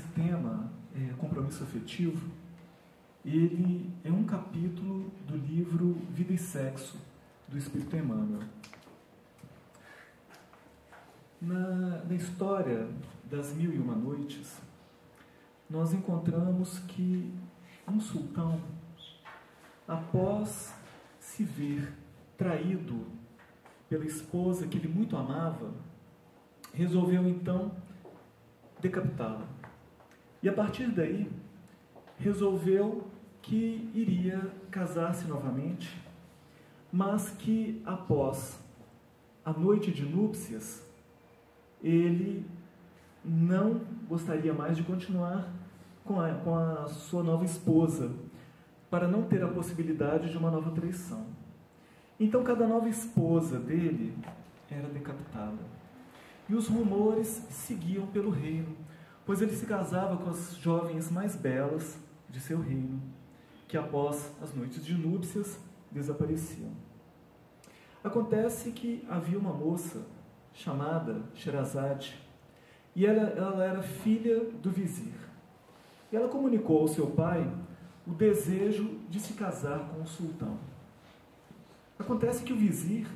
esse tema, compromisso afetivo, ele é um capítulo do livro Vida e Sexo, do Espírito Emmanuel. Na história das Mil e Uma Noites, nós encontramos que um sultão, após se ver traído pela esposa que ele muito amava, resolveu então decapitá-la. E a partir daí, resolveu que iria casar-se novamente, mas que após a noite de núpcias, ele não gostaria mais de continuar com a sua nova esposa, para não ter a possibilidade de uma nova traição. Então, cada nova esposa dele era decapitada. E os rumores seguiam pelo reino, pois ele se casava com as jovens mais belas de seu reino, que após as noites de núpcias desapareciam. Acontece que havia uma moça chamada Sherazade, e ela era filha do vizir. E ela comunicou ao seu pai o desejo de se casar com o sultão. Acontece que o vizir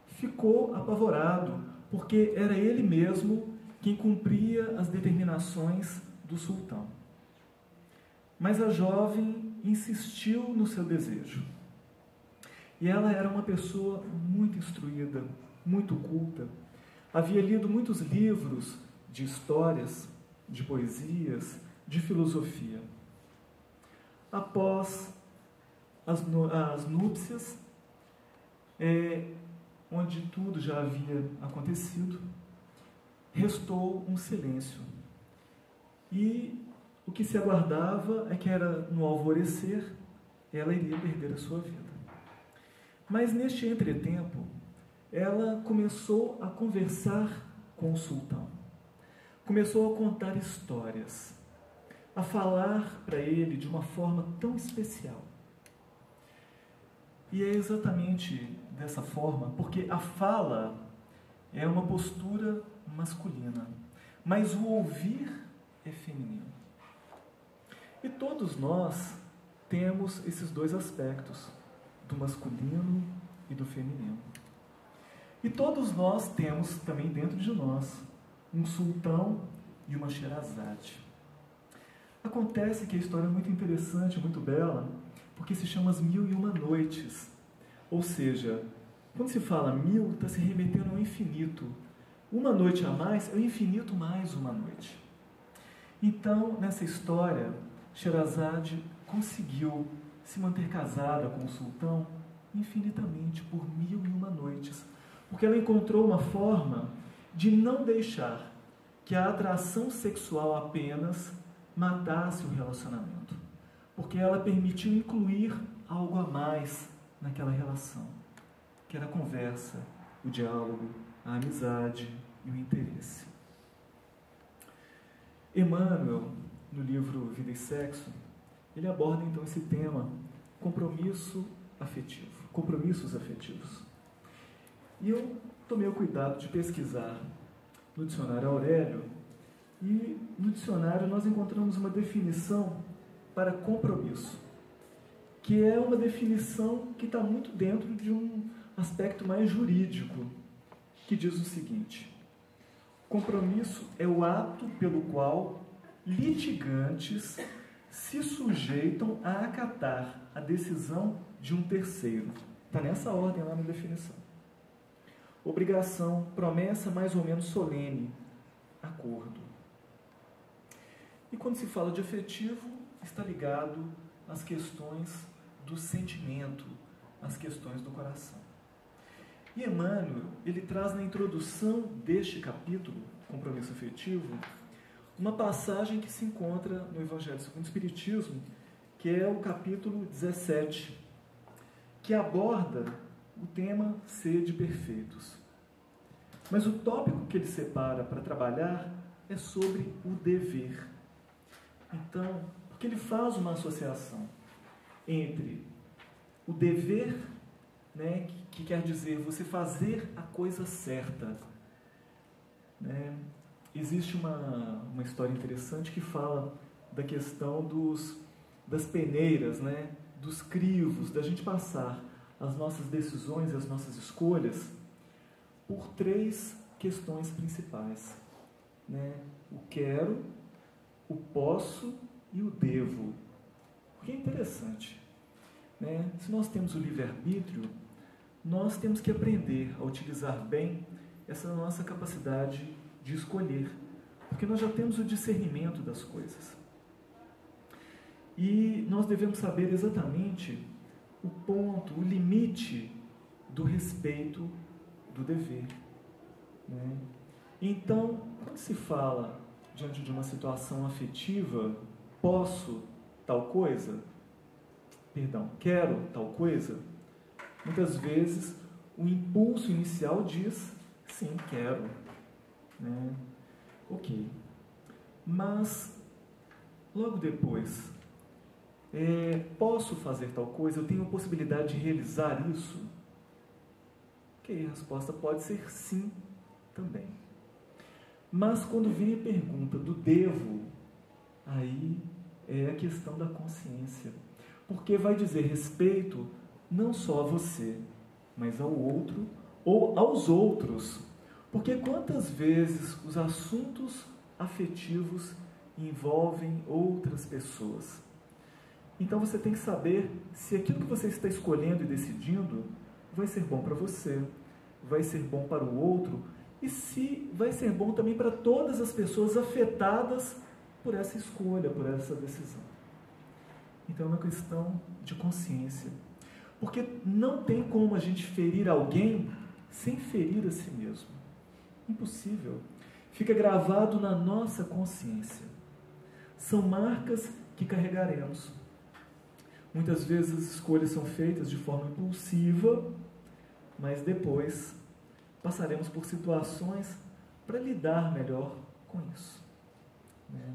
ficou apavorado, porque era ele mesmo quem cumpria as determinações do sultão. Mas a jovem insistiu no seu desejo. E ela era uma pessoa muito instruída, muito culta. Havia lido muitos livros de histórias, de poesias, de filosofia. Após as núpcias, onde tudo já havia acontecido, restou um silêncio. E o que se aguardava é que era no alvorecer, ela iria perder a sua vida. Mas neste entretempo, ela começou a conversar com o sultão. Começou a contar histórias, a falar para ele de uma forma tão especial. E é exatamente dessa forma, porque a fala é uma postura masculina, mas o ouvir é feminino. E todos nós temos esses dois aspectos, do masculino e do feminino. E todos nós temos também dentro de nós um sultão e uma Sherazade. Acontece que a história é muito interessante, muito bela, porque se chama As Mil e Uma Noites. Ou seja, quando se fala mil, está se remetendo ao infinito. Uma noite a mais é o infinito mais uma noite. Então, nessa história, Sherazade conseguiu se manter casada com o sultão infinitamente, por 1001 noites, porque ela encontrou uma forma de não deixar que a atração sexual apenas matasse o relacionamento, porque ela permitiu incluir algo a mais naquela relação, que era a conversa, o diálogo, a amizade e o interesse. Emmanuel, no livro Vida e Sexo, ele aborda então esse tema, compromissos afetivos. E eu tomei o cuidado de pesquisar no dicionário Aurélio, e no dicionário nós encontramos uma definição para compromisso, que é uma definição que está muito dentro de um aspecto mais jurídico, que diz o seguinte: compromisso é o ato pelo qual litigantes se sujeitam a acatar a decisão de um terceiro. Está nessa ordem lá na definição. Obrigação, promessa mais ou menos solene, acordo. E quando se fala de afetivo, está ligado às questões do sentimento, às questões do coração. E Emmanuel, ele traz na introdução deste capítulo, compromisso afetivo, uma passagem que se encontra no Evangelho segundo o Espiritismo, que é o capítulo 17, que aborda o tema sede perfeitos. Mas o tópico que ele separa para trabalhar é sobre o dever. Então, porque ele faz uma associação entre o dever, né, que quer dizer você fazer a coisa certa, né, existe uma história interessante que fala da questão das peneiras, né? Dos crivos, da gente passar as nossas decisões e as nossas escolhas por 3 questões principais, né? O quero, o posso e o devo. Porque é interessante, né? Se nós temos o livre-arbítrio, nós temos que aprender a utilizar bem essa nossa capacidade de escolher, porque nós já temos o discernimento das coisas. E nós devemos saber exatamente o ponto, o limite do respeito do dever, né? Então, quando se fala diante de uma situação afetiva, posso tal coisa? Perdão, quero tal coisa? Muitas vezes o impulso inicial diz, sim, quero, né? Ok. Mas, logo depois, posso fazer tal coisa? Eu tenho a possibilidade de realizar isso? Ok, a resposta pode ser sim também. Mas quando vem a pergunta do devo, aí é a questão da consciência. Porque vai dizer respeito não só a você, mas ao outro ou aos outros. Porque quantas vezes os assuntos afetivos envolvem outras pessoas? Então você tem que saber se aquilo que você está escolhendo e decidindo vai ser bom para você, vai ser bom para o outro, e se vai ser bom também para todas as pessoas afetadas por essa escolha, por essa decisão. Então é uma questão de consciência. Porque não tem como a gente ferir alguém sem ferir a si mesmo. Impossível. Fica gravado na nossa consciência. São marcas que carregaremos. Muitas vezes as escolhas são feitas de forma impulsiva, mas depois passaremos por situações para lidar melhor com isso, né?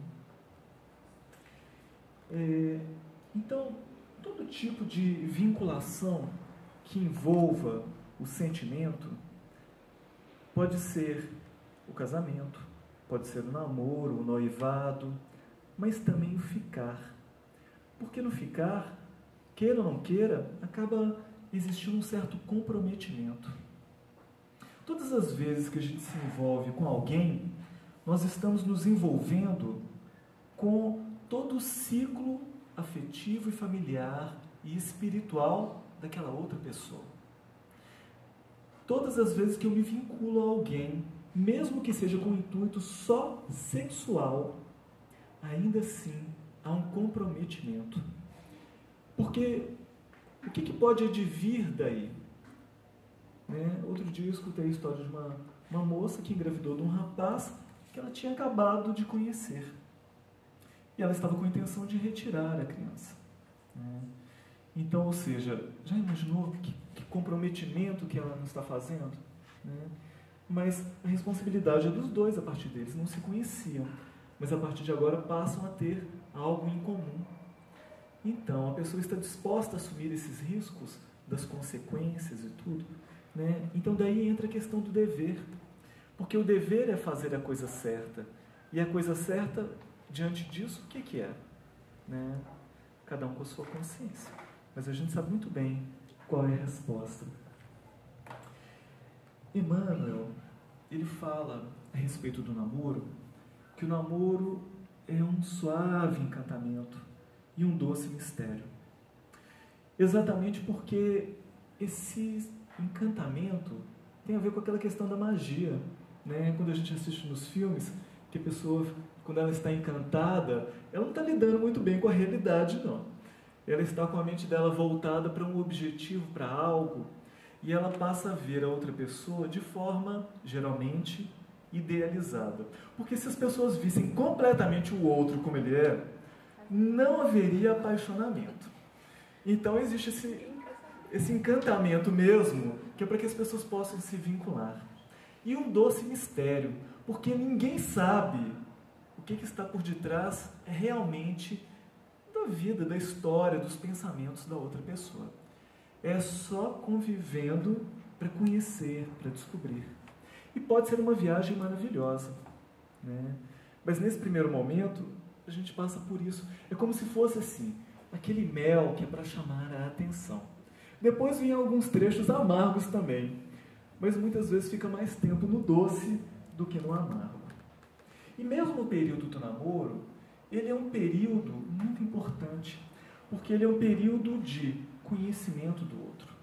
Então, todo tipo de vinculação que envolva o sentimento pode ser o casamento, pode ser o namoro, o noivado, mas também o ficar. Porque no ficar, queira ou não queira, acaba existindo um certo comprometimento. Todas as vezes que a gente se envolve com alguém, nós estamos nos envolvendo com todo o ciclo afetivo e familiar e espiritual daquela outra pessoa. Todas as vezes que eu me vinculo a alguém, mesmo que seja com um intuito só sexual, ainda assim há um comprometimento. Porque o que pode advir daí? Né? Outro dia eu escutei a história de uma moça que engravidou de um rapaz que ela tinha acabado de conhecer. E ela estava com a intenção de retirar a criança, né? Então, ou seja, já imaginou que comprometimento que ela não está fazendo? Né? Mas a responsabilidade é dos dois a partir deles, não se conheciam, mas a partir de agora passam a ter algo em comum. Então, a pessoa está disposta a assumir esses riscos das consequências e tudo, né? Então, daí entra a questão do dever, porque o dever é fazer a coisa certa, e a coisa certa, diante disso, o que é? Né? Cada um com a sua consciência. Mas a gente sabe muito bem qual é a resposta. Emmanuel, ele fala a respeito do namoro, que o namoro é um suave encantamento e um doce mistério. Exatamente porque esse encantamento tem a ver com aquela questão da magia, né? Quando a gente assiste nos filmes, que a pessoa, quando ela está encantada, ela não está lidando muito bem com a realidade, não. Ela está com a mente dela voltada para um objetivo, para algo, e ela passa a ver a outra pessoa de forma, geralmente, idealizada. Porque se as pessoas vissem completamente o outro como ele é, não haveria apaixonamento. Então existe esse encantamento mesmo, que é para que as pessoas possam se vincular. E um doce mistério, porque ninguém sabe o que está por detrás realmente da vida, da história, dos pensamentos da outra pessoa. É só convivendo para conhecer, para descobrir. E pode ser uma viagem maravilhosa. né? Mas nesse primeiro momento, a gente passa por isso. É como se fosse assim, aquele mel que é para chamar a atenção. Depois vem alguns trechos amargos também, mas muitas vezes fica mais tempo no doce do que no amargo. E mesmo o período do namoro, ele é um período muito importante, porque ele é um período de conhecimento do outro,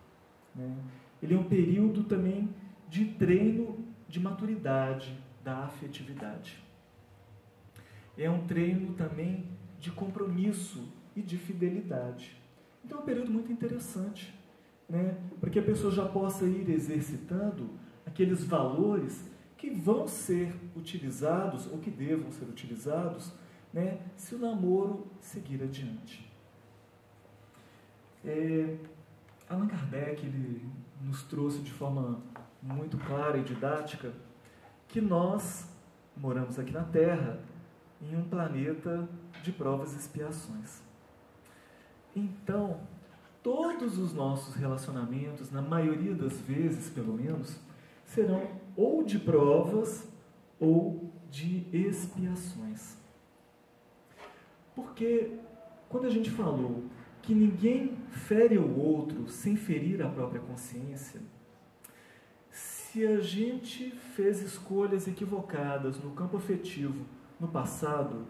né? Ele é um período também de treino de maturidade, da afetividade. É um treino também de compromisso e de fidelidade. Então é um período muito interessante, né? Para que a pessoa já possa ir exercitando aqueles valores que vão ser utilizados, ou que devam ser utilizados, né, se o namoro seguir adiante. Allan Kardec, ele nos trouxe de forma muito clara e didática que nós moramos aqui na Terra em um planeta de provas e expiações. Então, todos os nossos relacionamentos, na maioria das vezes, pelo menos, serão ou de provas ou de expiações. Porque quando a gente falou que ninguém fere o outro sem ferir a própria consciência, se a gente fez escolhas equivocadas no campo afetivo no passado,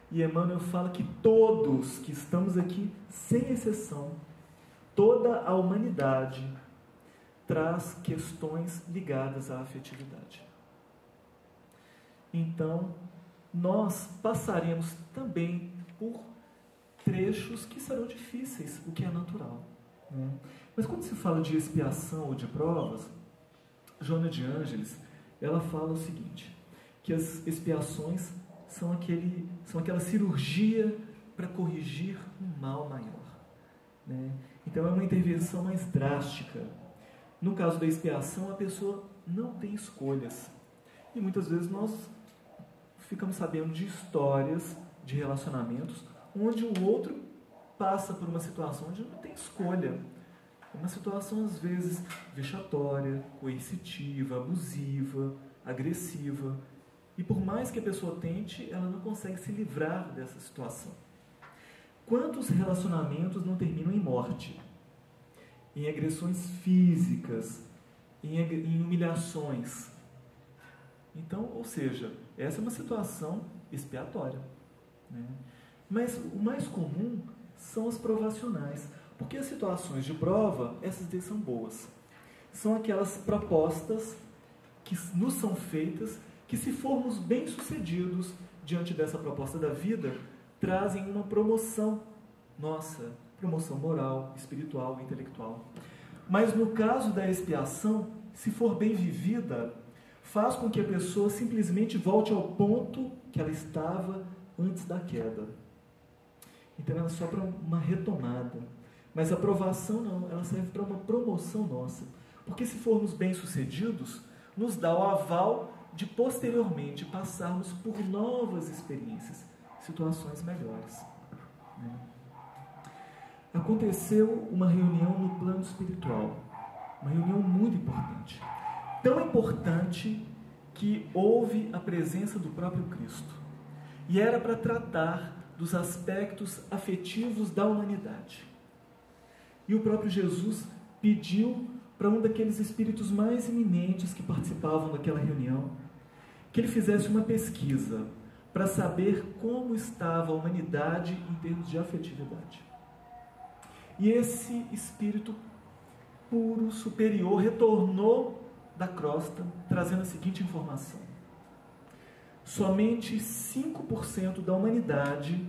e Emmanuel fala que todos que estamos aqui, sem exceção, toda a humanidade traz questões ligadas à afetividade. Então, nós passaremos também por trechos que serão difíceis, o que é natural, né? Mas quando se fala de expiação ou de provas, Joana de Ângeles, ela fala o seguinte, que as expiações são aquela cirurgia para corrigir um mal maior, né? Então é uma intervenção mais drástica. No caso da expiação, a pessoa não tem escolhas. E muitas vezes nós ficamos sabendo de histórias, de relacionamentos, onde o outro passa por uma situação onde não tem escolha. É uma situação, às vezes, vexatória, coercitiva, abusiva, agressiva. E por mais que a pessoa tente, ela não consegue se livrar dessa situação. Quantos relacionamentos não terminam em morte? Em agressões físicas, em humilhações? Então, ou seja, essa é uma situação expiatória, né? Mas o mais comum são as provacionais, porque as situações de prova, essas daí são boas. São aquelas propostas que nos são feitas, que se formos bem-sucedidos diante dessa proposta da vida, trazem uma promoção nossa, promoção moral, espiritual, intelectual. Mas no caso da expiação, se for bem vivida, faz com que a pessoa simplesmente volte ao ponto que ela estava antes da queda. Então ela só para uma retomada. Mas a provação não, ela serve para uma promoção nossa. Porque se formos bem-sucedidos, nos dá o aval de posteriormente passarmos por novas experiências, situações melhores, né? Aconteceu uma reunião no plano espiritual, uma reunião muito importante. Tão importante que houve a presença do próprio Cristo. E era para tratar dos aspectos afetivos da humanidade. E o próprio Jesus pediu para um daqueles espíritos mais eminentes que participavam daquela reunião, que ele fizesse uma pesquisa para saber como estava a humanidade em termos de afetividade. E esse espírito puro, superior, retornou da crosta, trazendo a seguinte informação: somente 5% da humanidade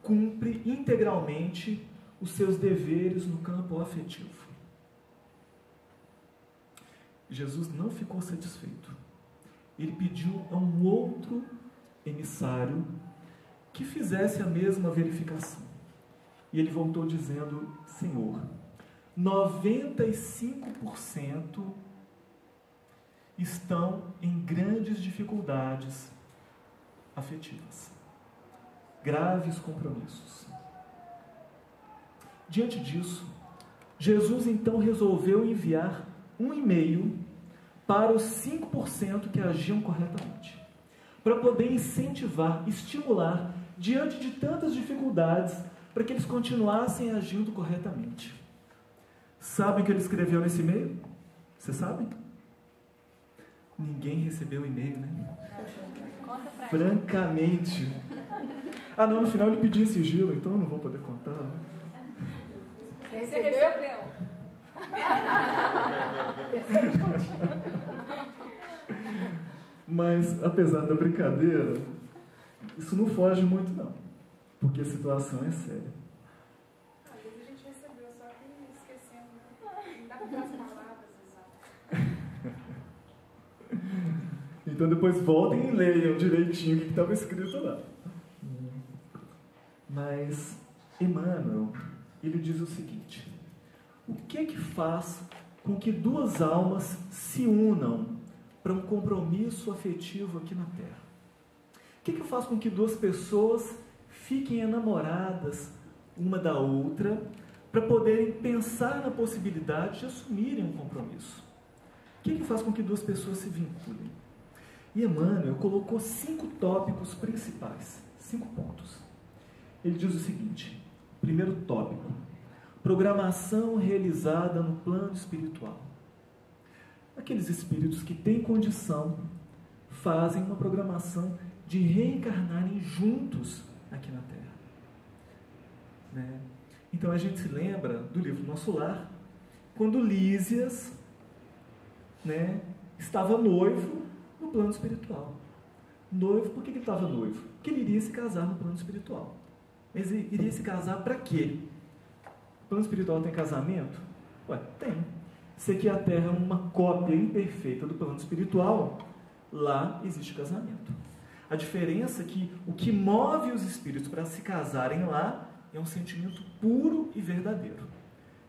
cumpre integralmente os seus deveres no campo afetivo. Jesus não ficou satisfeito. Ele pediu a um outro emissário que fizesse a mesma verificação. E ele voltou dizendo: Senhor, 95% estão em grandes dificuldades afetivas, graves compromissos. Diante disso, Jesus então resolveu enviar um e-mail para os 5% que agiam corretamente, para poder incentivar, estimular, diante de tantas dificuldades, para que eles continuassem agindo corretamente. Sabem o que ele escreveu nesse e-mail? Você sabe? Ninguém recebeu o e-mail, né? Francamente. Ah, não, no final ele pediu sigilo, então eu não vou poder contar. Você recebeu? Mas, apesar da brincadeira, isso não foge muito, não. Porque a situação é séria. Às vezes a gente recebeu, só que esquecendo. Não dá para dar as palavras exatas. Então depois voltem e leiam direitinho o que estava escrito lá. Mas Emmanuel, ele diz o seguinte: o que faz com que duas almas se unam para um compromisso afetivo aqui na Terra? O que faz com que duas pessoas fiquem enamoradas uma da outra para poderem pensar na possibilidade de assumirem um compromisso? O que faz com que duas pessoas se vinculem? E Emmanuel colocou 5 tópicos principais, 5 pontos. Ele diz o seguinte: primeiro tópico, programação realizada no plano espiritual. Aqueles espíritos que têm condição fazem uma programação de reencarnarem juntos aqui na Terra. Né? Então a gente se lembra do livro Nosso Lar, quando Lísias, né, estava noivo no plano espiritual. Noivo, por que ele estava noivo? Porque ele iria se casar no plano espiritual. Mas ele iria se casar para quê? O plano espiritual tem casamento? Ué, tem. Se aqui a Terra é uma cópia imperfeita do plano espiritual, lá existe casamento. A diferença é que o que move os espíritos para se casarem lá é um sentimento puro e verdadeiro.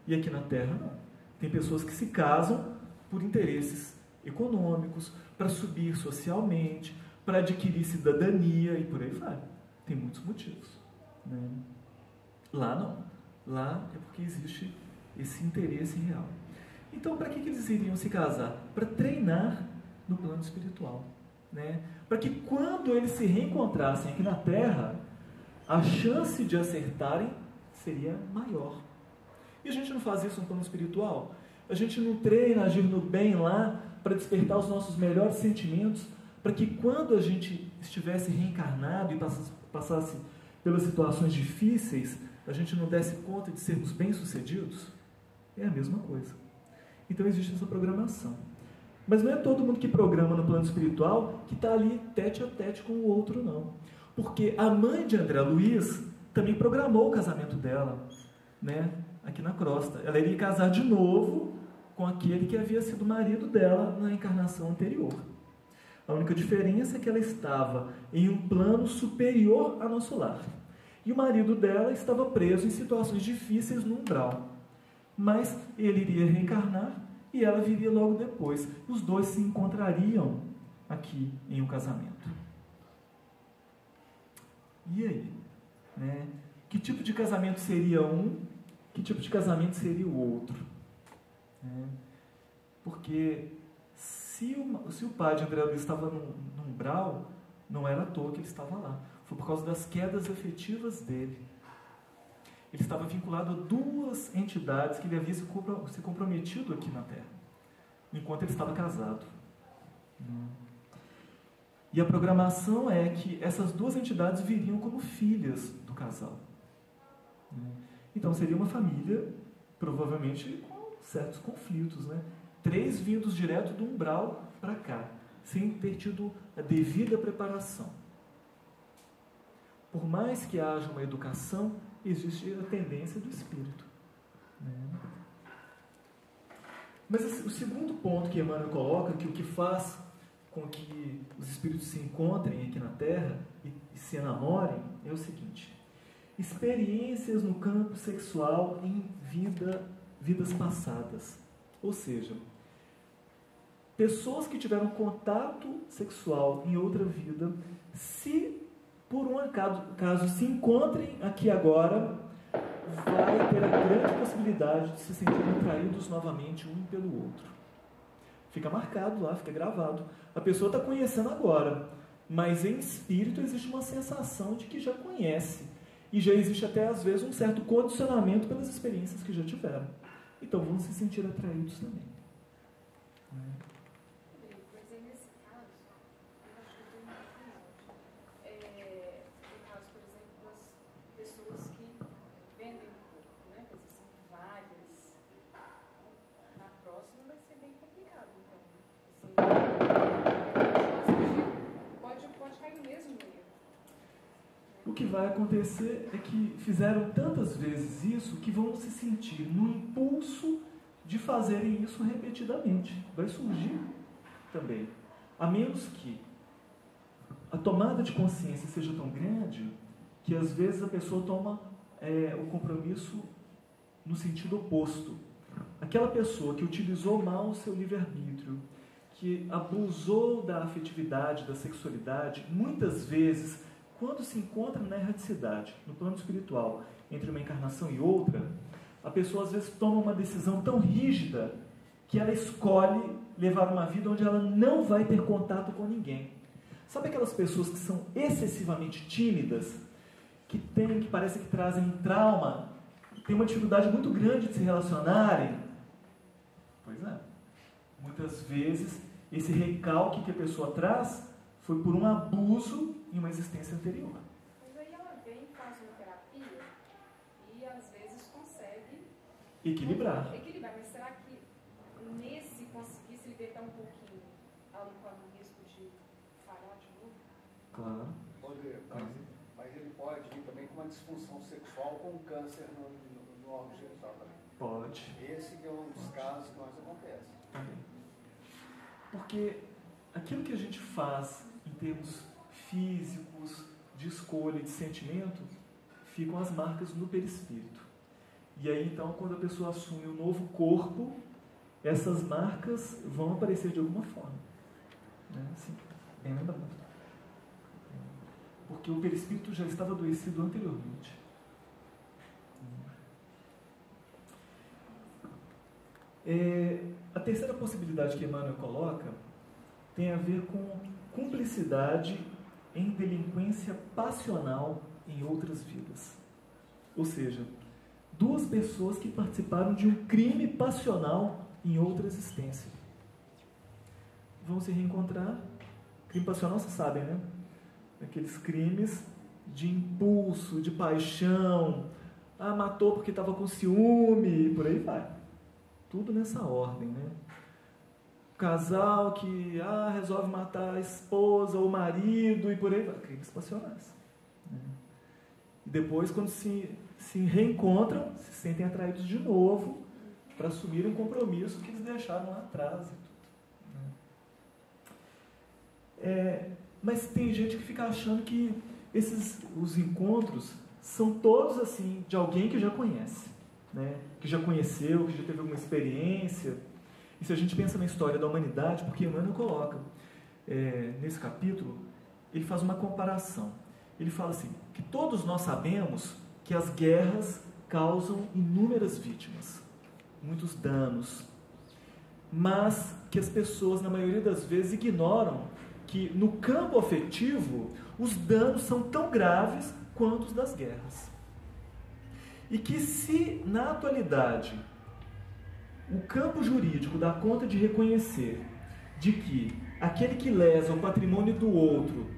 E aqui na Terra não. Tem pessoas que se casam por interesses econômicos, para subir socialmente, para adquirir cidadania e por aí vai. Tem muitos motivos. Né? Lá não. Lá é porque existe esse interesse real. Então, para que eles iriam se casar? Para treinar no plano espiritual. Né? Para que quando eles se reencontrassem aqui na Terra, a chance de acertarem seria maior. E a gente não faz isso no plano espiritual? A gente não treina agir no bem lá para despertar os nossos melhores sentimentos, para que quando a gente estivesse reencarnado e passasse pelas situações difíceis, a gente não desse conta de sermos bem-sucedidos? É a mesma coisa. Então existe essa programação. Mas não é todo mundo que programa no plano espiritual que está ali tete a tete com o outro, não. Porque a mãe de André Luiz também programou o casamento dela, né, aqui na crosta. Ela iria casar de novo com aquele que havia sido marido dela na encarnação anterior. A única diferença é que ela estava em um plano superior a Nosso Lar. E o marido dela estava preso em situações difíceis no umbral. Mas ele iria reencarnar e ela viria logo depois. Os dois se encontrariam aqui em um casamento. E aí? Né? Que tipo de casamento seria um? Que tipo de casamento seria o outro? Porque se o pai de André Luiz estava no umbral, não era à toa que ele estava lá. Foi por causa das quedas afetivas dele. Ele estava vinculado a 2 entidades que ele havia se comprometido aqui na Terra, enquanto ele estava casado. E a programação é que essas 2 entidades viriam como filhas do casal. Então seria uma família, provavelmente com certos conflitos, né? 3 vindos direto do umbral para cá, sem ter tido a devida preparação. Por mais que haja uma educação, existe a tendência do espírito. Mas o segundo ponto que Emmanuel coloca, que o que faz com que os espíritos se encontrem aqui na Terra e se enamorem, é o seguinte: experiências no campo sexual em vidas passadas. Ou seja, pessoas que tiveram contato sexual em outra vida, se por um acaso se encontrem aqui agora, vai ter a grande possibilidade de se sentirem atraídos novamente um pelo outro. Fica marcado lá, fica gravado. A pessoa está conhecendo agora, mas em espírito existe uma sensação de que já conhece. E já existe até, às vezes, um certo condicionamento pelas experiências que já tiveram. Então, vão se sentir atraídos também. Mas aí, nesse caso, eu acho que tem uma opinião. No caso, por exemplo, das pessoas que vendem um pouco, né? Quer dizer, são várias. Na próxima vai ser bem complicado, então. Assim, pode cair no mesmo erro. O que vai acontecer é que fizeram tantas vezes isso que vão se sentir no impulso de fazerem isso repetidamente. Vai surgir também. A menos que a tomada de consciência seja tão grande que às vezes a pessoa toma o compromisso no sentido oposto. Aquela pessoa que utilizou mal o seu livre-arbítrio, que abusou da afetividade, da sexualidade, muitas vezes, quando se encontra na erraticidade, no plano espiritual, entre uma encarnação e outra, a pessoa às vezes toma uma decisão tão rígida que ela escolhe levar uma vida onde ela não vai ter contato com ninguém. Sabe aquelas pessoas que são excessivamente tímidas, que parece que trazem um trauma, têm uma dificuldade muito grande de se relacionarem? Pois é. Muitas vezes, esse recalque que a pessoa traz foi por um abuso em uma existência anterior. Mas aí ela vem, faz uma terapia e às vezes consegue equilibrar. Mas será que nesse conseguir se libertar um pouquinho, ela não corre o risco de falhar de novo? Claro. Mas ele pode ir também com uma disfunção sexual com câncer no órgão genital também. Pode. Esse que é um dos casos que mais acontece. Também. Porque aquilo que a gente faz em termos físicos, de escolha, de sentimento, ficam as marcas no perispírito. E aí, então, quando a pessoa assume um novo corpo, essas marcas vão aparecer de alguma forma. Né? Assim, bem lembrado. Porque o perispírito já estava adoecido anteriormente. A terceira possibilidade que Emmanuel coloca tem a ver com cumplicidade em delinquência passional em outras vidas. Ou seja, duas pessoas que participaram de um crime passional em outra existência. Vão se reencontrar. Crime passional, vocês sabem, né? Aqueles crimes de impulso, de paixão. Matou porque estava com ciúme, e por aí vai. Tudo nessa ordem, né? Casal que resolve matar a esposa ou o marido e por aí vai. Crimes passionais. Né? E depois, quando se reencontram, se sentem atraídos de novo para assumir um compromisso que eles deixaram lá atrás. E tudo. Né? Mas tem gente que fica achando que os encontros são todos assim, de alguém que já conhece. Né? Que já conheceu, que já teve alguma experiência. E se a gente pensa na história da humanidade, porque Emmanuel coloca nesse capítulo, ele faz uma comparação. Ele fala assim, que todos nós sabemos que as guerras causam inúmeras vítimas, muitos danos, mas que as pessoas, na maioria das vezes, ignoram que no campo afetivo os danos são tão graves quanto os das guerras. E que se, na atualidade, o campo jurídico dá conta de reconhecer de que aquele que lesa o patrimônio do outro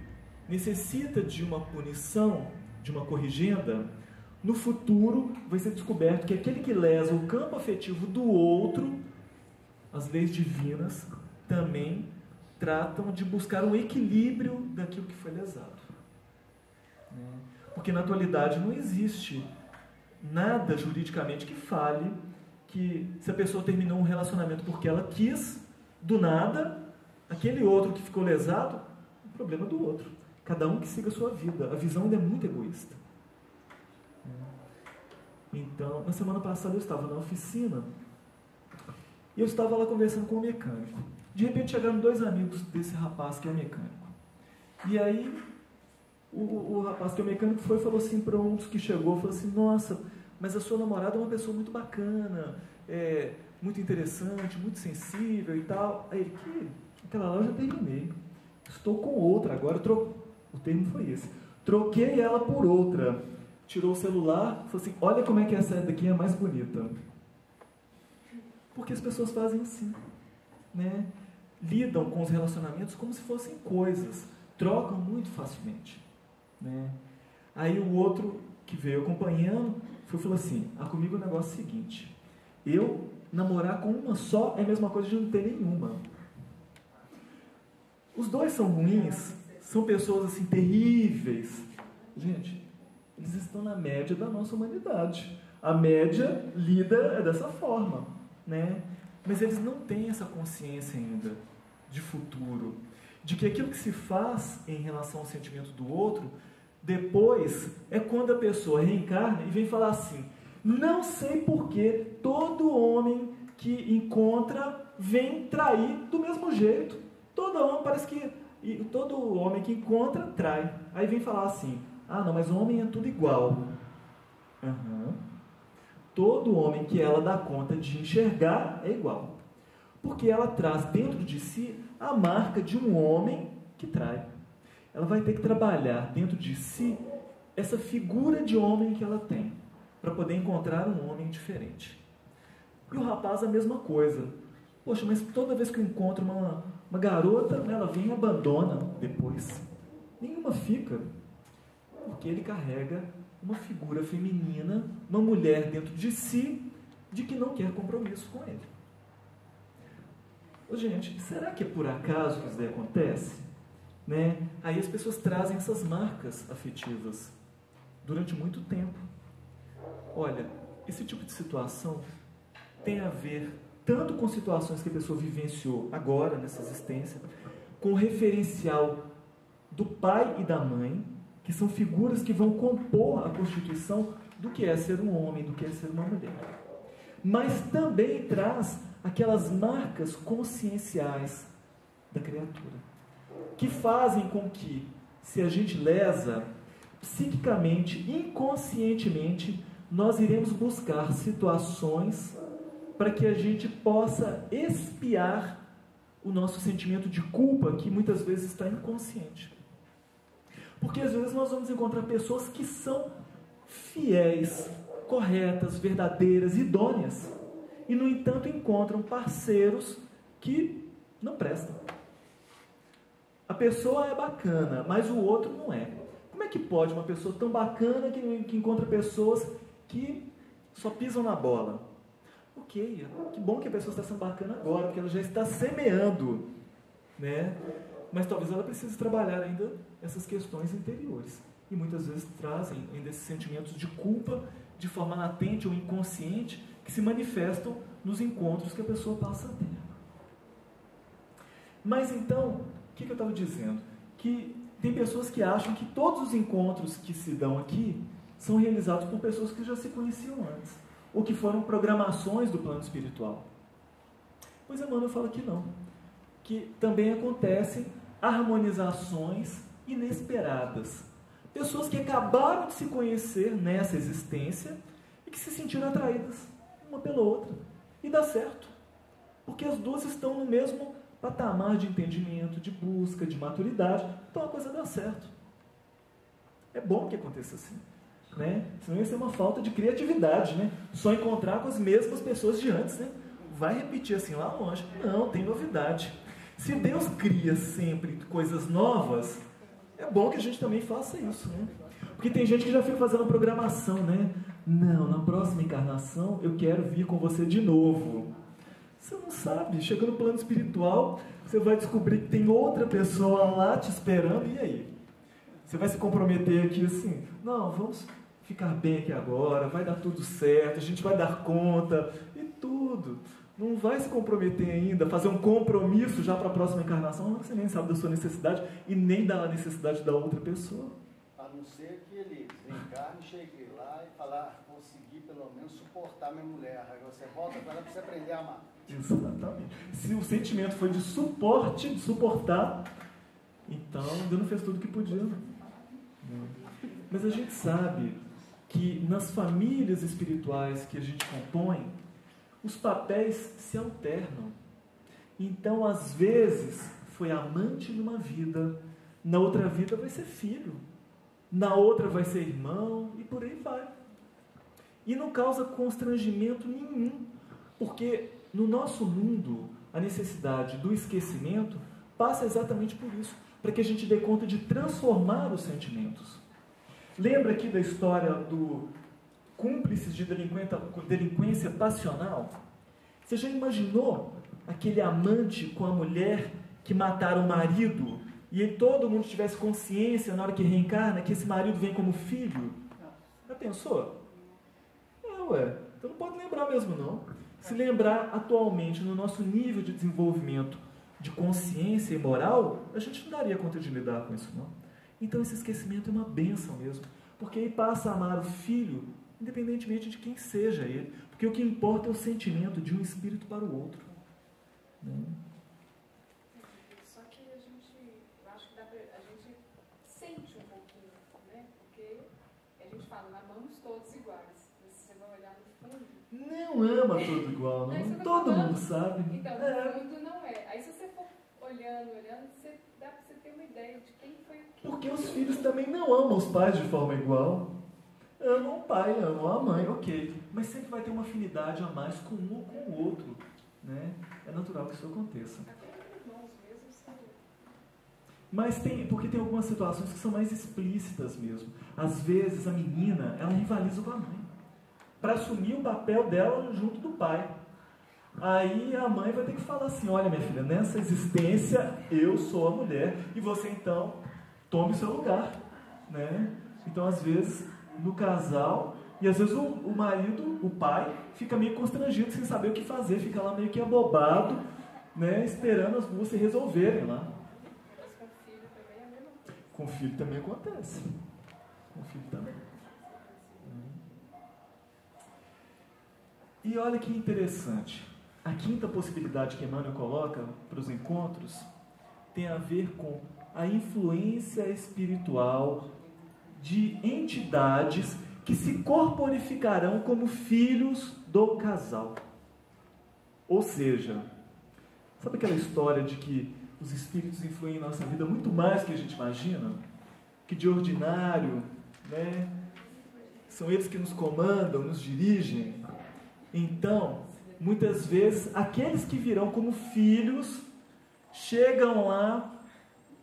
necessita de uma punição, de uma corrigenda, no futuro vai ser descoberto que aquele que lesa o campo afetivo do outro, as leis divinas também tratam de buscar um equilíbrio daquilo que foi lesado. Porque na atualidade não existe nada juridicamente que fale que se a pessoa terminou um relacionamento porque ela quis, do nada, aquele outro que ficou lesado, o problema do outro. Cada um que siga a sua vida. A visão ainda é muito egoísta. Então, na semana passada eu estava na oficina e eu estava lá conversando com o mecânico. De repente chegaram dois amigos desse rapaz que é mecânico. E aí o rapaz que é mecânico falou assim para um dos que chegou, falou assim, nossa, mas a sua namorada é uma pessoa muito bacana, muito interessante, muito sensível e tal. Aí ele, aquela lá eu já terminei. Estou com outra, agora o termo foi esse. Troquei ela por outra. Tirou o celular, falou assim, olha como é que essa daqui é mais bonita. Porque as pessoas fazem assim, né? Lidam com os relacionamentos como se fossem coisas. Trocam muito facilmente, né? Aí o outro que veio acompanhando falou assim, comigo o negócio é o seguinte, eu namorar com uma só é a mesma coisa de não ter nenhuma. Os dois são ruins, são pessoas assim terríveis. Gente, eles estão na média da nossa humanidade. A média lida dessa forma, né? Mas eles não têm essa consciência ainda de futuro, de que aquilo que se faz em relação ao sentimento do outro, depois é quando a pessoa reencarna e vem falar assim, não sei porquê todo homem que encontra vem trair do mesmo jeito. Todo homem que encontra trai. Aí vem falar assim, não, mas o homem é tudo igual. Todo homem que ela dá conta de enxergar é igual. Porque ela traz dentro de si a marca de um homem que trai. Ela vai ter que trabalhar dentro de si essa figura de homem que ela tem, para poder encontrar um homem diferente. E o rapaz a mesma coisa. Poxa, mas toda vez que eu encontro uma garota, ela vem e abandona depois. Nenhuma fica. Porque ele carrega uma figura feminina, uma mulher dentro de si, de que não quer compromisso com ele. Gente, será que é por acaso que isso daí acontece? Né? Aí as pessoas trazem essas marcas afetivas durante muito tempo. Olha, esse tipo de situação tem a ver tanto com situações que a pessoa vivenciou agora, nessa existência, com o referencial do pai e da mãe, que são figuras que vão compor a constituição do que é ser um homem, do que é ser uma mulher. Mas também traz aquelas marcas conscienciais da criatura, que fazem com que, se a gente lesa, psiquicamente, inconscientemente, nós iremos buscar situações para que a gente possa expiar o nosso sentimento de culpa, que muitas vezes está inconsciente. Porque às vezes nós vamos encontrar pessoas que são fiéis, corretas, verdadeiras, idôneas, e no entanto encontram parceiros que não prestam. A pessoa é bacana, mas o outro não é. Como é que pode uma pessoa tão bacana que encontra pessoas que só pisam na bola? Ok, que bom que a pessoa está sendo bacana agora, porque ela já está semeando, né? Mas talvez ela precise trabalhar ainda essas questões interiores. E muitas vezes trazem ainda esses sentimentos de culpa de forma latente ou inconsciente que se manifestam nos encontros que a pessoa passa a ter. Mas então, o que eu estava dizendo? Que tem pessoas que acham que todos os encontros que se dão aqui são realizados por pessoas que já se conheciam antes, ou que foram programações do plano espiritual. Pois Emmanuel fala que não. Que também acontecem harmonizações inesperadas. Pessoas que acabaram de se conhecer nessa existência e que se sentiram atraídas uma pela outra. E dá certo. Porque as duas estão no mesmo patamar de entendimento, de busca, de maturidade. Então a coisa dá certo. É bom que aconteça assim, né? Senão ia ser uma falta de criatividade, né? Só encontrar com as mesmas pessoas de antes, né? Vai repetir assim lá longe. Não, tem novidade. Se Deus cria sempre coisas novas, é bom que a gente também faça isso, né? Porque tem gente que já fica fazendo programação, né? Não, na próxima encarnação eu quero vir com você de novo. Você não sabe, chega no plano espiritual, você vai descobrir que tem outra pessoa lá te esperando, e aí? Você vai se comprometer aqui assim, não, vamos ficar bem aqui agora, vai dar tudo certo, a gente vai dar conta, e tudo. Não vai se comprometer ainda, fazer um compromisso já para a próxima encarnação, você nem sabe da sua necessidade e nem da necessidade da outra pessoa. A não ser que ele desencarne, chegue lá e falar, consegui pelo menos suportar minha mulher. Aí você volta para ela para você aprender a amar. Exatamente. Se o sentimento foi de suporte, de suportar, então Deus não fez tudo o que podia. Mas a gente sabe que nas famílias espirituais que a gente compõe, os papéis se alternam. Então, às vezes, foi amante numa vida, na outra vida vai ser filho, na outra vai ser irmão, e por aí vai. E não causa constrangimento nenhum, porque no nosso mundo, a necessidade do esquecimento passa exatamente por isso, para que a gente dê conta de transformar os sentimentos. Lembra aqui da história do cúmplices de delinquência passional? Você já imaginou aquele amante com a mulher que mataram o marido e todo mundo tivesse consciência na hora que reencarna que esse marido vem como filho? Já pensou? Então não pode lembrar mesmo não. Se lembrar atualmente no nosso nível de desenvolvimento de consciência e moral, a gente não daria conta de lidar com isso não. Então esse esquecimento é uma bênção mesmo, porque aí passa a amar o filho independentemente de quem seja ele, porque o que importa é o sentimento de um espírito para o outro. Só que eu acho que a gente sente um pouquinho, né? Porque a gente fala, amamos todos iguais. Mas se você vai olhar no fundo... Não ama todo igual, não. Todo mundo sabe. Então, no fundo não é. Aí se você for olhando, dá para você ter uma ideia de quem foi o que... Porque os filhos também não amam os pais de forma igual. Amam o pai, amam a mãe, ok. Mas sempre vai ter uma afinidade a mais com um ou com o outro. Né? É natural que isso aconteça. Mas porque tem algumas situações que são mais explícitas mesmo. Às vezes a menina, ela rivaliza com a mãe para assumir o papel dela junto do pai. Aí a mãe vai ter que falar assim, olha minha filha, nessa existência eu sou a mulher e você então tome o seu lugar. Né? Então às vezes no casal, e às vezes o marido, o pai, fica meio constrangido sem saber o que fazer, fica lá meio que abobado, né, esperando as duas se resolverem lá. Mas com o filho também é a mesma coisa. Com o filho também acontece. Com o filho também. E olha que interessante. A quinta possibilidade que Emmanuel coloca para os encontros tem a ver com a influência espiritual de entidades que se corporificarão como filhos do casal. Ou seja, sabe aquela história de que os espíritos influem em nossa vida muito mais do que a gente imagina? Que de ordinário, né, são eles que nos comandam, nos dirigem. Então, muitas vezes, aqueles que virão como filhos chegam lá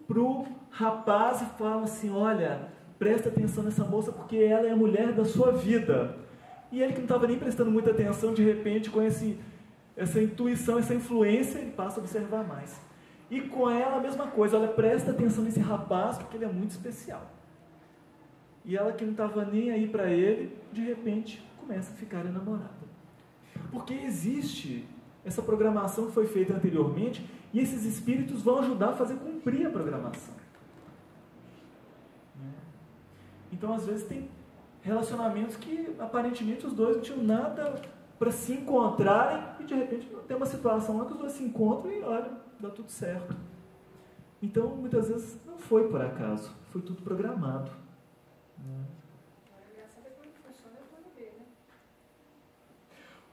para o rapaz e falam assim, olha, presta atenção nessa moça porque ela é a mulher da sua vida. E ele que não estava nem prestando muita atenção, de repente, com essa intuição, essa influência, ele passa a observar mais. E com ela a mesma coisa, olha, presta atenção nesse rapaz porque ele é muito especial. E ela que não estava nem aí para ele, de repente, começa a ficar enamorada. Porque existe essa programação que foi feita anteriormente e esses espíritos vão ajudar a fazer cumprir a programação. Então, às vezes, tem relacionamentos que, aparentemente, os dois não tinham nada para se encontrarem e, de repente, tem uma situação lá que os dois se encontram e, olha, dá tudo certo. Então, muitas vezes, não foi por acaso, foi tudo programado.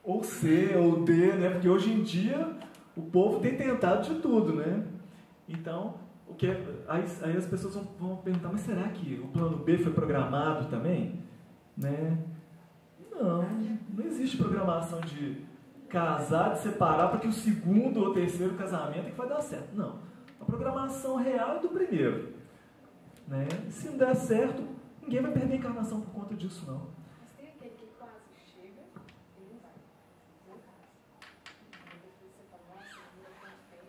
Ou C, ou D, né? Porque hoje em dia o povo tem tentado de tudo, né? Então, aí as pessoas vão perguntar, mas será que o plano B foi programado também? Né? Não existe programação de casar, de separar para que o segundo ou terceiro casamento é que vai dar certo. Não. A programação real é do primeiro. Né? Se não der certo, ninguém vai perder a encarnação por conta disso, não. Mas tem aquele que quase chega e não vai. Não casa. Você fala, nossa, não tem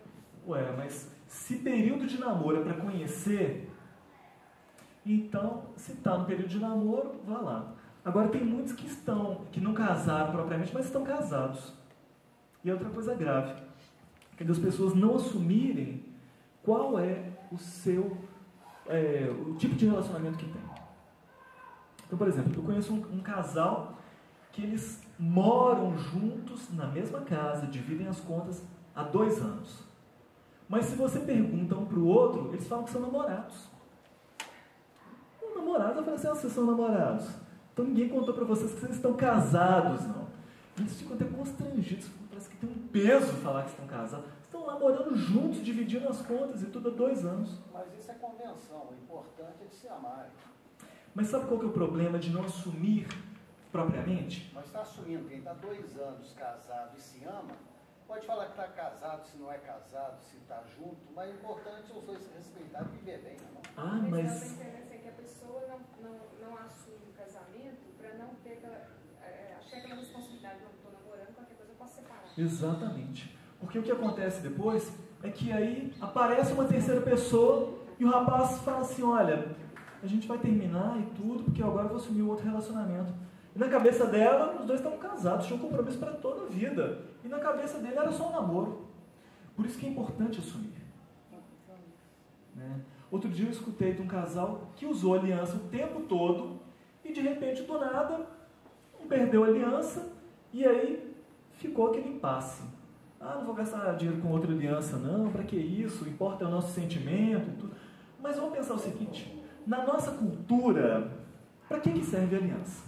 tempo. Mas se período de namoro é para conhecer, então, se está no período de namoro, vá lá. Agora, tem muitos que não casaram propriamente, mas estão casados. E é outra coisa grave, que as pessoas não assumirem qual é o tipo de relacionamento que tem. Então, por exemplo, eu conheço um casal que eles moram juntos na mesma casa, dividem as contas há 2 anos. Mas se você pergunta um para o outro, eles falam que são namorados. Namorados, eu falei assim, vocês são namorados. Então ninguém contou para vocês que vocês estão casados, não. Eles ficam até constrangidos, parece que tem um peso falar que estão casados. Estão lá morando juntos, dividindo as contas e tudo há 2 anos. Mas isso é convenção, o importante é de se amar. Mas sabe qual que é o problema de não assumir propriamente? Mas está assumindo quem está 2 anos casado e se ama, pode falar que está casado, se não é casado, se está junto, mas o importante é os dois se respeitar e viver bem. Não? Ah, Mas mas... ela está entendendo assim, que a pessoa não assume o casamento para não ter aquela... achar aquela responsabilidade, não estou namorando, qualquer coisa eu posso separar. Exatamente. Porque o que acontece depois é que aí aparece uma terceira pessoa e o rapaz fala assim, olha, a gente vai terminar e tudo, porque agora eu vou assumir um outro relacionamento. E na cabeça dela, os dois estavam casados, tinham um compromisso para toda a vida. E na cabeça dele era só um namoro. Por isso que é importante assumir. Né? Outro dia eu escutei de um casal que usou aliança o tempo todo e de repente, do nada, um perdeu a aliança e aí ficou aquele impasse. Ah, não vou gastar dinheiro com outra aliança não, para que isso? O importa é o nosso sentimento e tudo. Mas vamos pensar o seguinte, na nossa cultura, para que serve a aliança?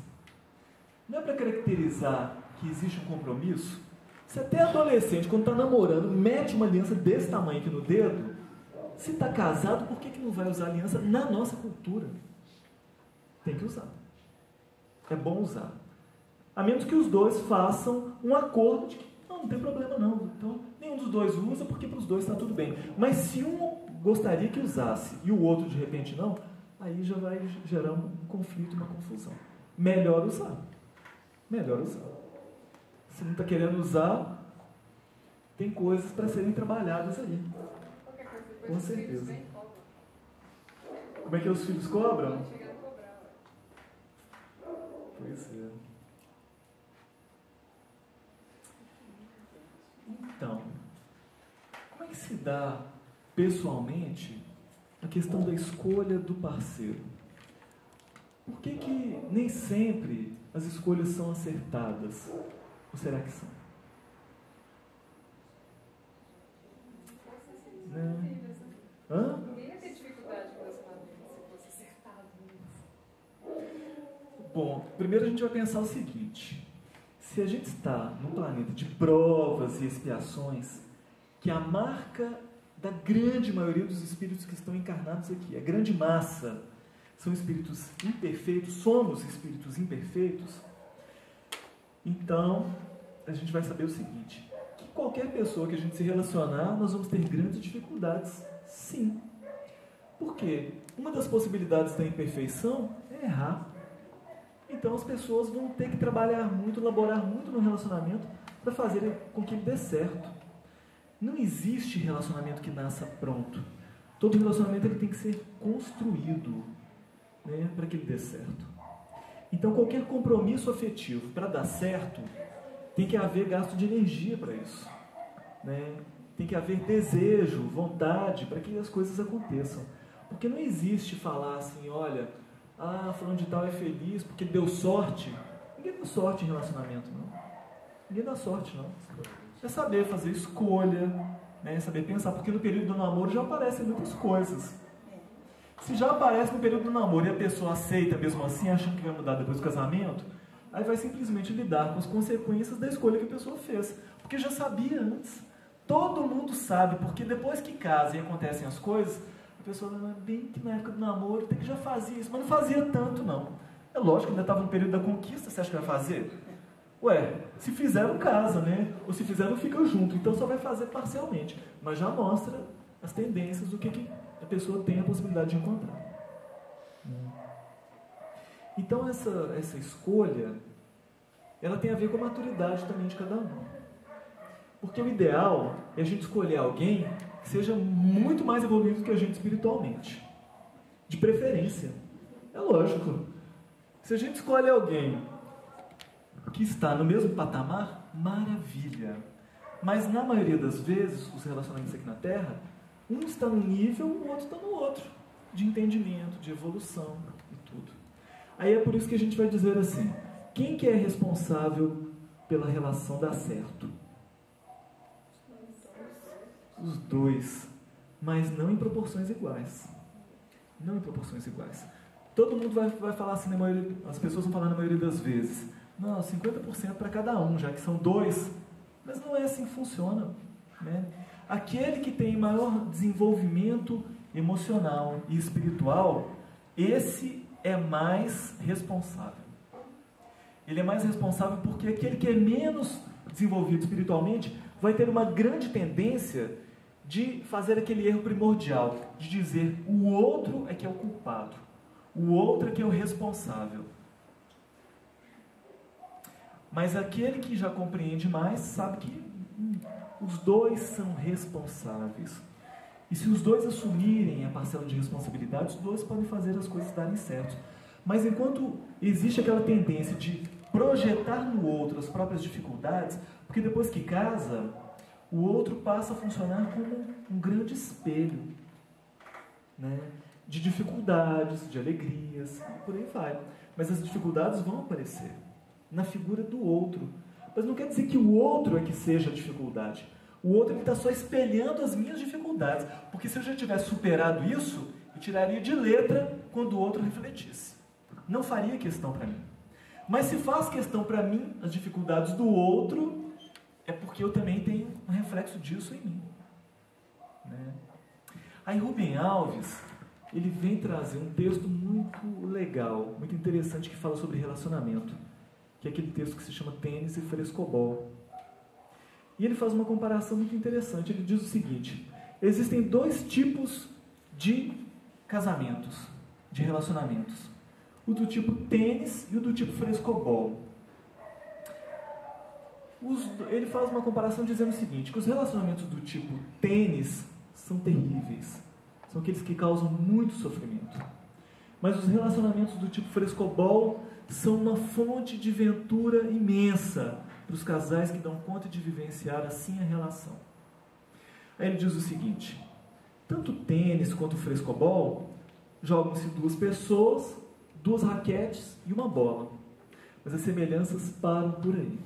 Não é para caracterizar que existe um compromisso? Se até adolescente, quando está namorando, mete uma aliança desse tamanho aqui no dedo, se está casado, por que não vai usar aliança na nossa cultura? Tem que usar. É bom usar. A menos que os dois façam um acordo de que não tem problema não. Então, nenhum dos dois usa, porque para os dois está tudo bem. Mas se um gostaria que usasse e o outro de repente não, aí já vai gerar um conflito, uma confusão. Melhor usar. Melhor usar. Se não está querendo usar, tem coisas para serem trabalhadas aí. Qualquer coisa, depois Com os filhos certeza. vêm e cobram. Como é que os filhos cobram? Pode chegar a cobrar, ué. Pois é. Então, como é que se dá pessoalmente a questão da escolha do parceiro? Por que nem sempre as escolhas são acertadas? Ou será que são? Né? Hã? Ninguém ia ter dificuldade com esse lado se fosse acertado nisso. Bom, primeiro a gente vai pensar o seguinte. Se a gente está num planeta de provas e expiações, que a marca da grande maioria dos espíritos que estão encarnados aqui, a grande massa, são espíritos imperfeitos, somos espíritos imperfeitos, então a gente vai saber o seguinte, que qualquer pessoa que a gente se relacionar, nós vamos ter grandes dificuldades, sim. Por quê? Uma das possibilidades da imperfeição é errar. Então as pessoas vão ter que trabalhar muito, elaborar muito no relacionamento para fazer com que ele dê certo. Não existe relacionamento que nasça pronto. Todo relacionamento ele tem que ser construído, né, para que ele dê certo. Então qualquer compromisso afetivo para dar certo, tem que haver gasto de energia para isso. Né? Tem que haver desejo, vontade para que as coisas aconteçam. Porque não existe falar assim, olha... Ah, fulano de tal é feliz porque deu sorte. Ninguém dá sorte em relacionamento, não. Ninguém dá sorte, não. É saber fazer escolha, né? É saber pensar, porque no período do namoro já aparecem muitas coisas. Se já aparece no período do namoro e a pessoa aceita mesmo assim, achando que vai mudar depois do casamento, aí vai simplesmente lidar com as consequências da escolha que a pessoa fez. Porque já sabia antes. Todo mundo sabe, porque depois que casa e acontecem as coisas... A pessoa bem que na época do namoro tem que já fazia isso, mas não fazia tanto não. É lógico, ainda estava no período da conquista, você acha que vai fazer? Ué, se fizer não casa, né? Ou se fizer não fica junto, então só vai fazer parcialmente. Mas já mostra as tendências do que a pessoa tem a possibilidade de encontrar. Então essa escolha, ela tem a ver com a maturidade também de cada um. Porque o ideal é a gente escolher alguém que seja muito mais evoluído que a gente espiritualmente. De preferência. É lógico. Se a gente escolhe alguém que está no mesmo patamar, maravilha. Mas na maioria das vezes, os relacionamentos aqui na Terra, um está num nível, o outro está no outro. De entendimento, de evolução e tudo. Aí é por isso que a gente vai dizer assim, quem que é responsável pela relação dar certo? Os dois, mas não em proporções iguais. Não em proporções iguais. Todo mundo vai falar assim, as pessoas vão falar na maioria das vezes, não, 50% para cada um, já que são dois. Mas não é assim que funciona. Né? aquele que tem maior desenvolvimento emocional e espiritual, esse é mais responsável. Ele é mais responsável porque aquele que é menos desenvolvido espiritualmente vai ter uma grande tendência de fazer aquele erro primordial, de dizer o outro é que é o culpado, o outro é que é o responsável. Mas aquele que já compreende mais sabe que os dois são responsáveis. E se os dois assumirem a parcela de responsabilidade, os dois podem fazer as coisas darem certo. Mas enquanto existe aquela tendência de projetar no outro as próprias dificuldades, porque depois que casa, o outro passa a funcionar como um grande espelho, né? De dificuldades, de alegrias, por aí vai. Mas as dificuldades vão aparecer na figura do outro. Mas não quer dizer que o outro é que seja a dificuldade. O outro está só espelhando as minhas dificuldades. Porque se eu já tivesse superado isso, eu tiraria de letra quando o outro refletisse. Não faria questão para mim. Mas se faz questão para mim as dificuldades do outro, é porque eu também tenho um reflexo disso em mim. Né? Aí Rubem Alves, ele vem trazer um texto muito legal, muito interessante, que fala sobre relacionamento, que é aquele texto que se chama Tênis e Frescobol. E ele faz uma comparação muito interessante. Ele diz o seguinte: existem dois tipos de casamentos, de relacionamentos. O do tipo tênis e o do tipo frescobol. Ele faz uma comparação dizendo o seguinte, que os relacionamentos do tipo tênis são terríveis. São aqueles que causam muito sofrimento. Mas os relacionamentos do tipo frescobol são uma fonte de ventura imensa para os casais que dão conta de vivenciar assim a relação. Aí ele diz o seguinte: tanto o tênis quanto o frescobol jogam-se duas pessoas, duas raquetes e uma bola. Mas as semelhanças param por aí.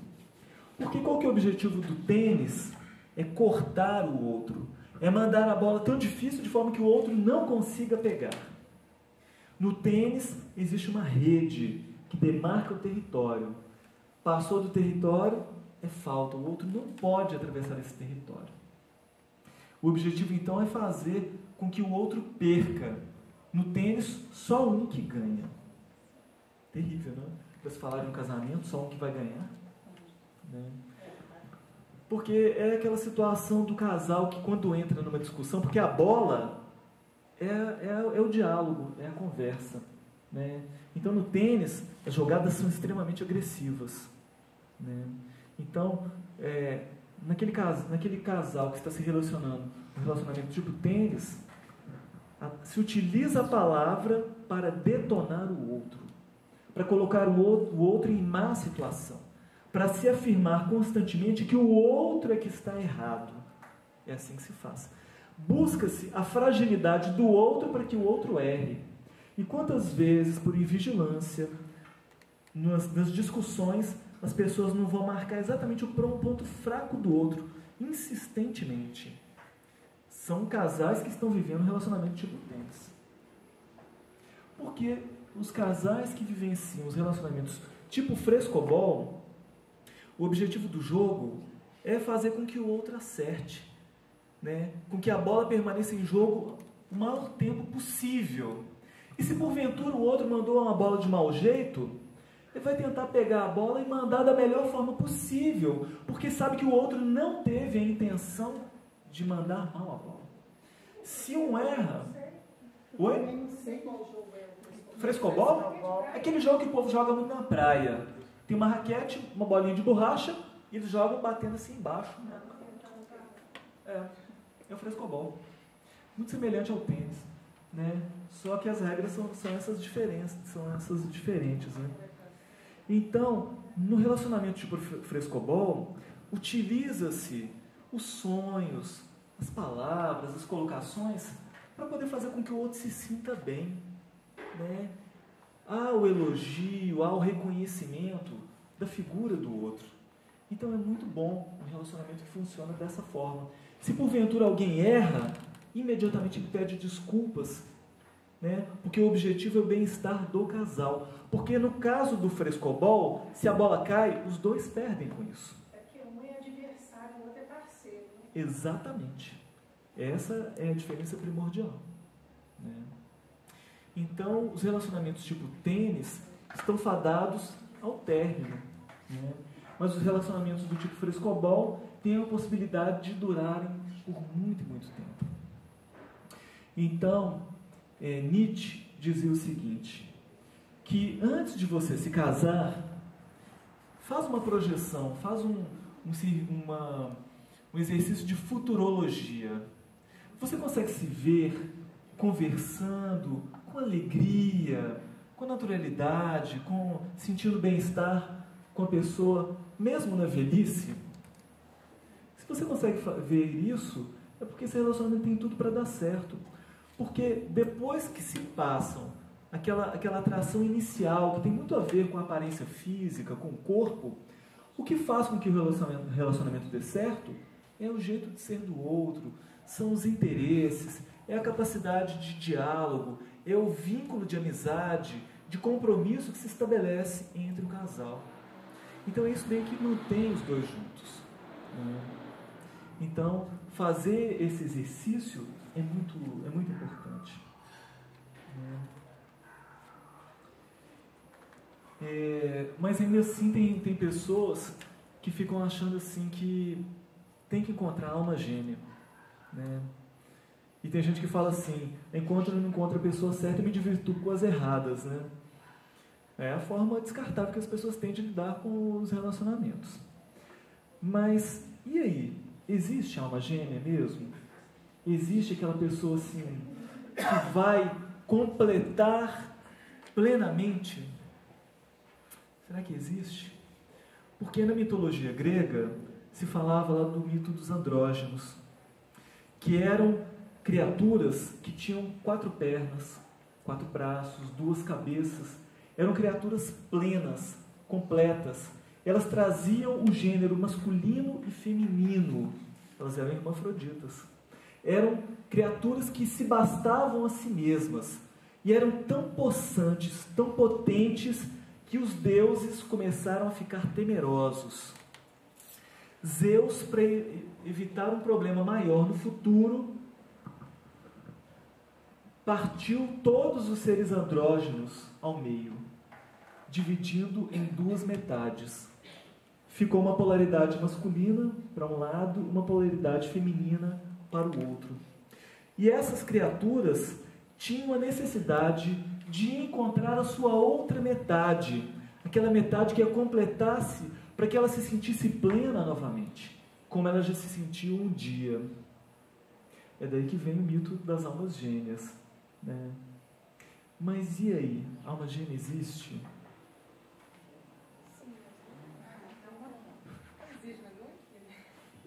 Porque qual que é o objetivo do tênis? É cortar o outro. É mandar a bola tão difícil de forma que o outro não consiga pegar. No tênis existe uma rede que demarca o território. Passou do território, é falta. O outro não pode atravessar esse território. O objetivo então é fazer com que o outro perca. No tênis, só um que ganha. Terrível, não? Para se falar de um casamento, só um que vai ganhar. Né? Porque é aquela situação do casal que quando entra numa discussão, porque a bola é o diálogo, é a conversa. Né? Então no tênis, as jogadas são extremamente agressivas. Né? Então, naquele casal que está se relacionando, um relacionamento tipo tênis, se utiliza a palavra para detonar o outro, para colocar o outro em má situação, para se afirmar constantemente que o outro é que está errado. É assim que se faz. Busca-se a fragilidade do outro para que o outro erre. E quantas vezes, por invigilância, nas discussões, as pessoas não vão marcar exatamente o ponto fraco do outro, insistentemente. São casais que estão vivendo um relacionamento tipo tênis. Porque os casais que vivenciam os relacionamentos tipo frescobol, o objetivo do jogo é fazer com que o outro acerte, né? Com que a bola permaneça em jogo o maior tempo possível. E se porventura o outro mandou uma bola de mau jeito, ele vai tentar pegar a bola e mandar da melhor forma possível, porque sabe que o outro não teve a intenção de mandar mal a bola. Se um erra... Oi? Frescobol? Aquele jogo que o povo joga muito na praia. Tem uma raquete, uma bolinha de borracha, e eles jogam batendo assim embaixo. É o frescobol. Muito semelhante ao tênis. Né? Só que as regras são essas diferenças, são essas diferentes. Né? Então, no relacionamento tipo frescobol, utiliza-se os sonhos, as palavras, as colocações, para poder fazer com que o outro se sinta bem. Né? Há o elogio, há o reconhecimento da figura do outro. Então é muito bom um relacionamento que funciona dessa forma. Se porventura alguém erra, imediatamente ele pede desculpas, né? Porque o objetivo é o bem-estar do casal. Porque no caso do frescobol, se a bola cai, os dois perdem com isso. É que um é adversário, o outro é parceiro. Né? Exatamente. Essa é a diferença primordial, né? Então, os relacionamentos tipo tênis estão fadados ao término, né? Mas os relacionamentos do tipo frescobol têm a possibilidade de durarem por muito, muito tempo. Então, Nietzsche dizia o seguinte, que antes de você se casar, faz uma projeção, faz um exercício de futurologia. Você consegue se ver conversando com alegria, com naturalidade, sentindo bem-estar com a pessoa, mesmo na velhice? Se você consegue ver isso, é porque esse relacionamento tem tudo para dar certo. Porque depois que se passam aquela atração inicial, que tem muito a ver com a aparência física, com o corpo, o que faz com que o relacionamento dê certo é o jeito de ser do outro, são os interesses, é a capacidade de diálogo, é o vínculo de amizade, de compromisso que se estabelece entre o casal. Então é isso daí que mantém os dois juntos, né? Então, fazer esse exercício é muito importante, né? Mas ainda assim tem pessoas que ficam achando assim que tem que encontrar a alma gêmea, né? E tem gente que fala assim, enquanto eu não encontro a pessoa certa, eu me divirto com as erradas, né? É a forma descartável que as pessoas têm de lidar com os relacionamentos. Mas, e aí? Existe alma gêmea mesmo? Existe aquela pessoa assim, que vai completar plenamente? Será que existe? Porque na mitologia grega se falava lá do mito dos andrógenos, que eram criaturas que tinham 4 pernas, 4 braços, 2 cabeças. Eram criaturas plenas, completas. Elas traziam o gênero masculino e feminino. Elas eram hermafroditas. Eram criaturas que se bastavam a si mesmas. E eram tão possantes, tão potentes, que os deuses começaram a ficar temerosos. Zeus, para evitar um problema maior no futuro, partiu todos os seres andrógenos ao meio, dividindo em 2 metades. Ficou uma polaridade masculina para um lado, uma polaridade feminina para o outro. E essas criaturas tinham a necessidade de encontrar a sua outra metade, aquela metade que a completasse para que ela se sentisse plena novamente, como ela já se sentiu um dia. É daí que vem o mito das almas gêmeas, né? Mas e aí? A alma gêmea existe?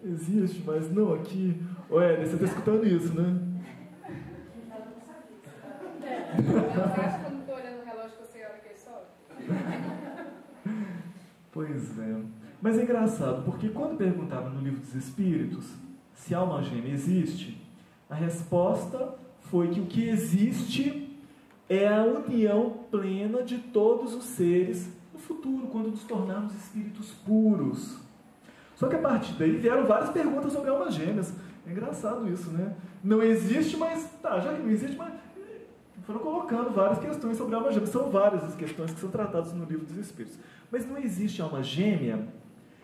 Existe, mas não aqui. Ué, você está escutando isso, né? Você acha que eu não estou olhando o relógio que eu sei a hora que ele sobe? Pois é. Mas é engraçado, porque quando perguntaram no Livro dos Espíritos se a alma gêmea existe, a resposta foi que o que existe é a união plena de todos os seres no futuro, quando nos tornarmos espíritos puros. Só que a partir daí vieram várias perguntas sobre almas gêmeas. É engraçado isso, né? Não existe, mas... Tá, já que não existe, mas... Foram colocando várias questões sobre alma gêmea. São várias as questões que são tratadas no Livro dos Espíritos. Mas não existe alma gêmea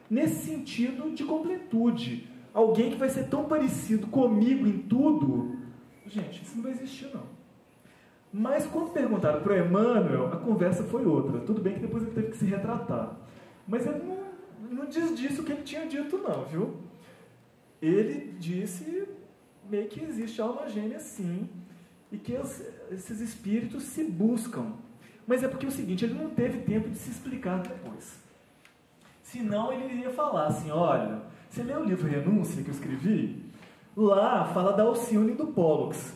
nesse sentido de completude. Alguém que vai ser tão parecido comigo em tudo. Gente, isso não vai existir, não. Mas quando perguntaram para o Emmanuel, a conversa foi outra. Tudo bem que depois ele teve que se retratar. Mas ele não disse o que ele tinha dito, não, viu? Ele disse meio que existe alma gêmea, sim, e que esses espíritos se buscam. Mas é porque é o seguinte, ele não teve tempo de se explicar depois. Senão ele iria falar assim, olha, você leu o livro Renúncia que eu escrevi? Lá fala da Alcione e do Pólux.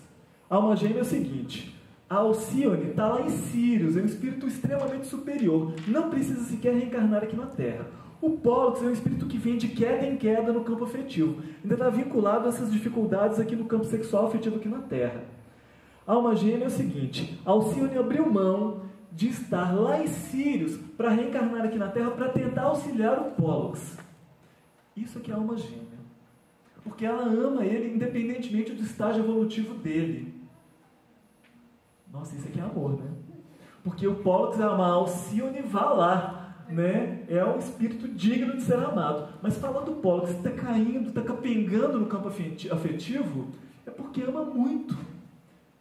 A alma gêmea é o seguinte, a Alcione está lá em Sírios, é um espírito extremamente superior, não precisa sequer reencarnar aqui na Terra. O Pólux é um espírito que vem de queda em queda no campo afetivo, ainda está vinculado a essas dificuldades aqui no campo sexual afetivo aqui na Terra. A alma gêmea é o seguinte, a Alcione abriu mão de estar lá em Sírios para reencarnar aqui na Terra para tentar auxiliar o Pólux. Isso aqui é a alma gêmea. Porque ela ama ele independentemente do estágio evolutivo dele. Nossa, isso aqui é amor, né? Porque o Pollux ama Alcione, vá lá, né? É um espírito digno de ser amado. Mas falando do Pollux, está caindo, está capengando no campo afetivo, é porque ama muito.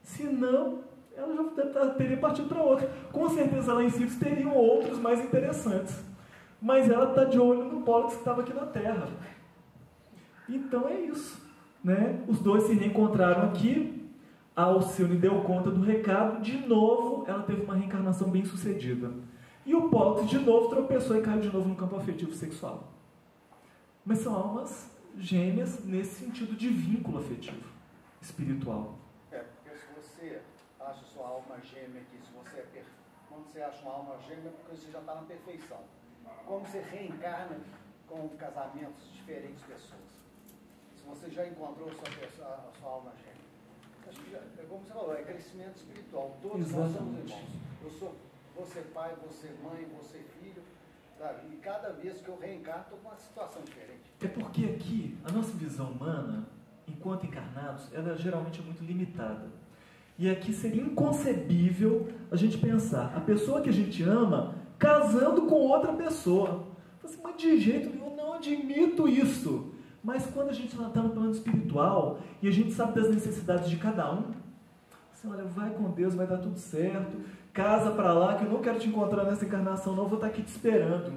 Senão, ela já teria partido para outra. Com certeza lá em Sirius teriam outros mais interessantes. Mas ela está de olho no Pollux que estava aqui na Terra. Então é isso, né? Os dois se reencontraram aqui. A Alcione deu conta do recado. De novo, ela teve uma reencarnação bem sucedida. E o Pollux, de novo, tropeçou e caiu de novo no campo afetivo sexual. Mas são almas gêmeas nesse sentido de vínculo afetivo, espiritual. Porque se você acha sua alma gêmea aqui, quando você acha uma alma gêmea, é porque você já está na perfeição. Como você reencarna com casamentos de diferentes pessoas. Se você já encontrou a sua alma gêmea. Acho que é como você falou, é crescimento espiritual. Todos nós somos irmãos. Você pai, você mãe, você filho. Sabe? E cada vez que eu reencarno, estou com uma situação diferente. É porque aqui, a nossa visão humana, enquanto encarnados, ela geralmente é muito limitada. E aqui seria inconcebível a gente pensar a pessoa que a gente ama casando com outra pessoa. Assim, mas de jeito nenhum, eu não admito isso. Mas quando a gente está no plano espiritual e a gente sabe das necessidades de cada um, assim, olha, vai com Deus, vai dar tudo certo, casa para lá, que eu não quero te encontrar nessa encarnação, não, eu vou estar aqui te esperando.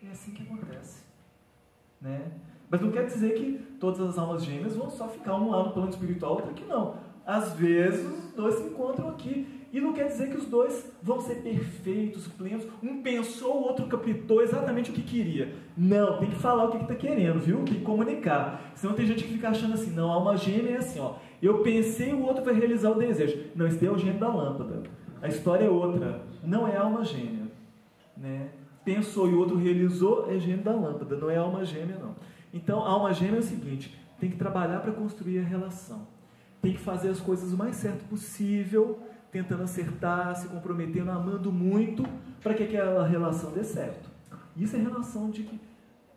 É assim que acontece, né? Mas não quer dizer que todas as almas gêmeas vão só ficar um lá no plano espiritual, outro aqui não. Às vezes os dois se encontram aqui. E não quer dizer que os dois vão ser perfeitos, plenos. Um pensou, o outro captou exatamente o que queria. Não, tem que falar o que está querendo, viu? Tem que comunicar. Senão tem gente que fica achando assim, não, a alma gêmea é assim, ó. Eu pensei, o outro vai realizar o desejo. Não, esse daí é o gêmeo da lâmpada. A história é outra. Não é a alma gêmea, né? Pensou e o outro realizou, é gêmeo da lâmpada. Não é a alma gêmea, não. Então, a alma gêmea é o seguinte, tem que trabalhar para construir a relação. Tem que fazer as coisas o mais certo possível, tentando acertar, se comprometendo, amando muito, para que aquela relação dê certo. Isso é relação de que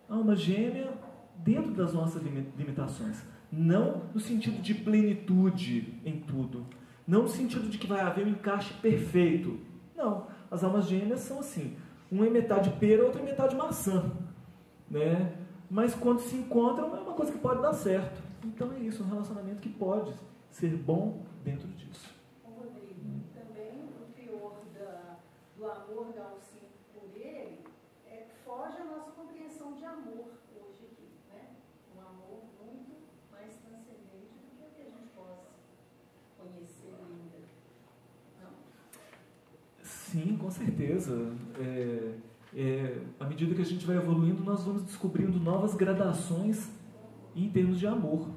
alma gêmea dentro das nossas limitações. Não no sentido de plenitude em tudo. Não no sentido de que vai haver um encaixe perfeito. Não. As almas gêmeas são assim. Uma é metade pera, outra é metade maçã. Né? Mas quando se encontram, é uma coisa que pode dar certo. Então é isso, um relacionamento que pode ser bom dentro disso. Do amor da Alcione por ele, foge a nossa compreensão de amor hoje aqui, né? Um amor muito mais transcendente do que o que a gente possa conhecer ainda. Não? Sim, com certeza. À medida que a gente vai evoluindo, nós vamos descobrindo novas gradações em termos de amor.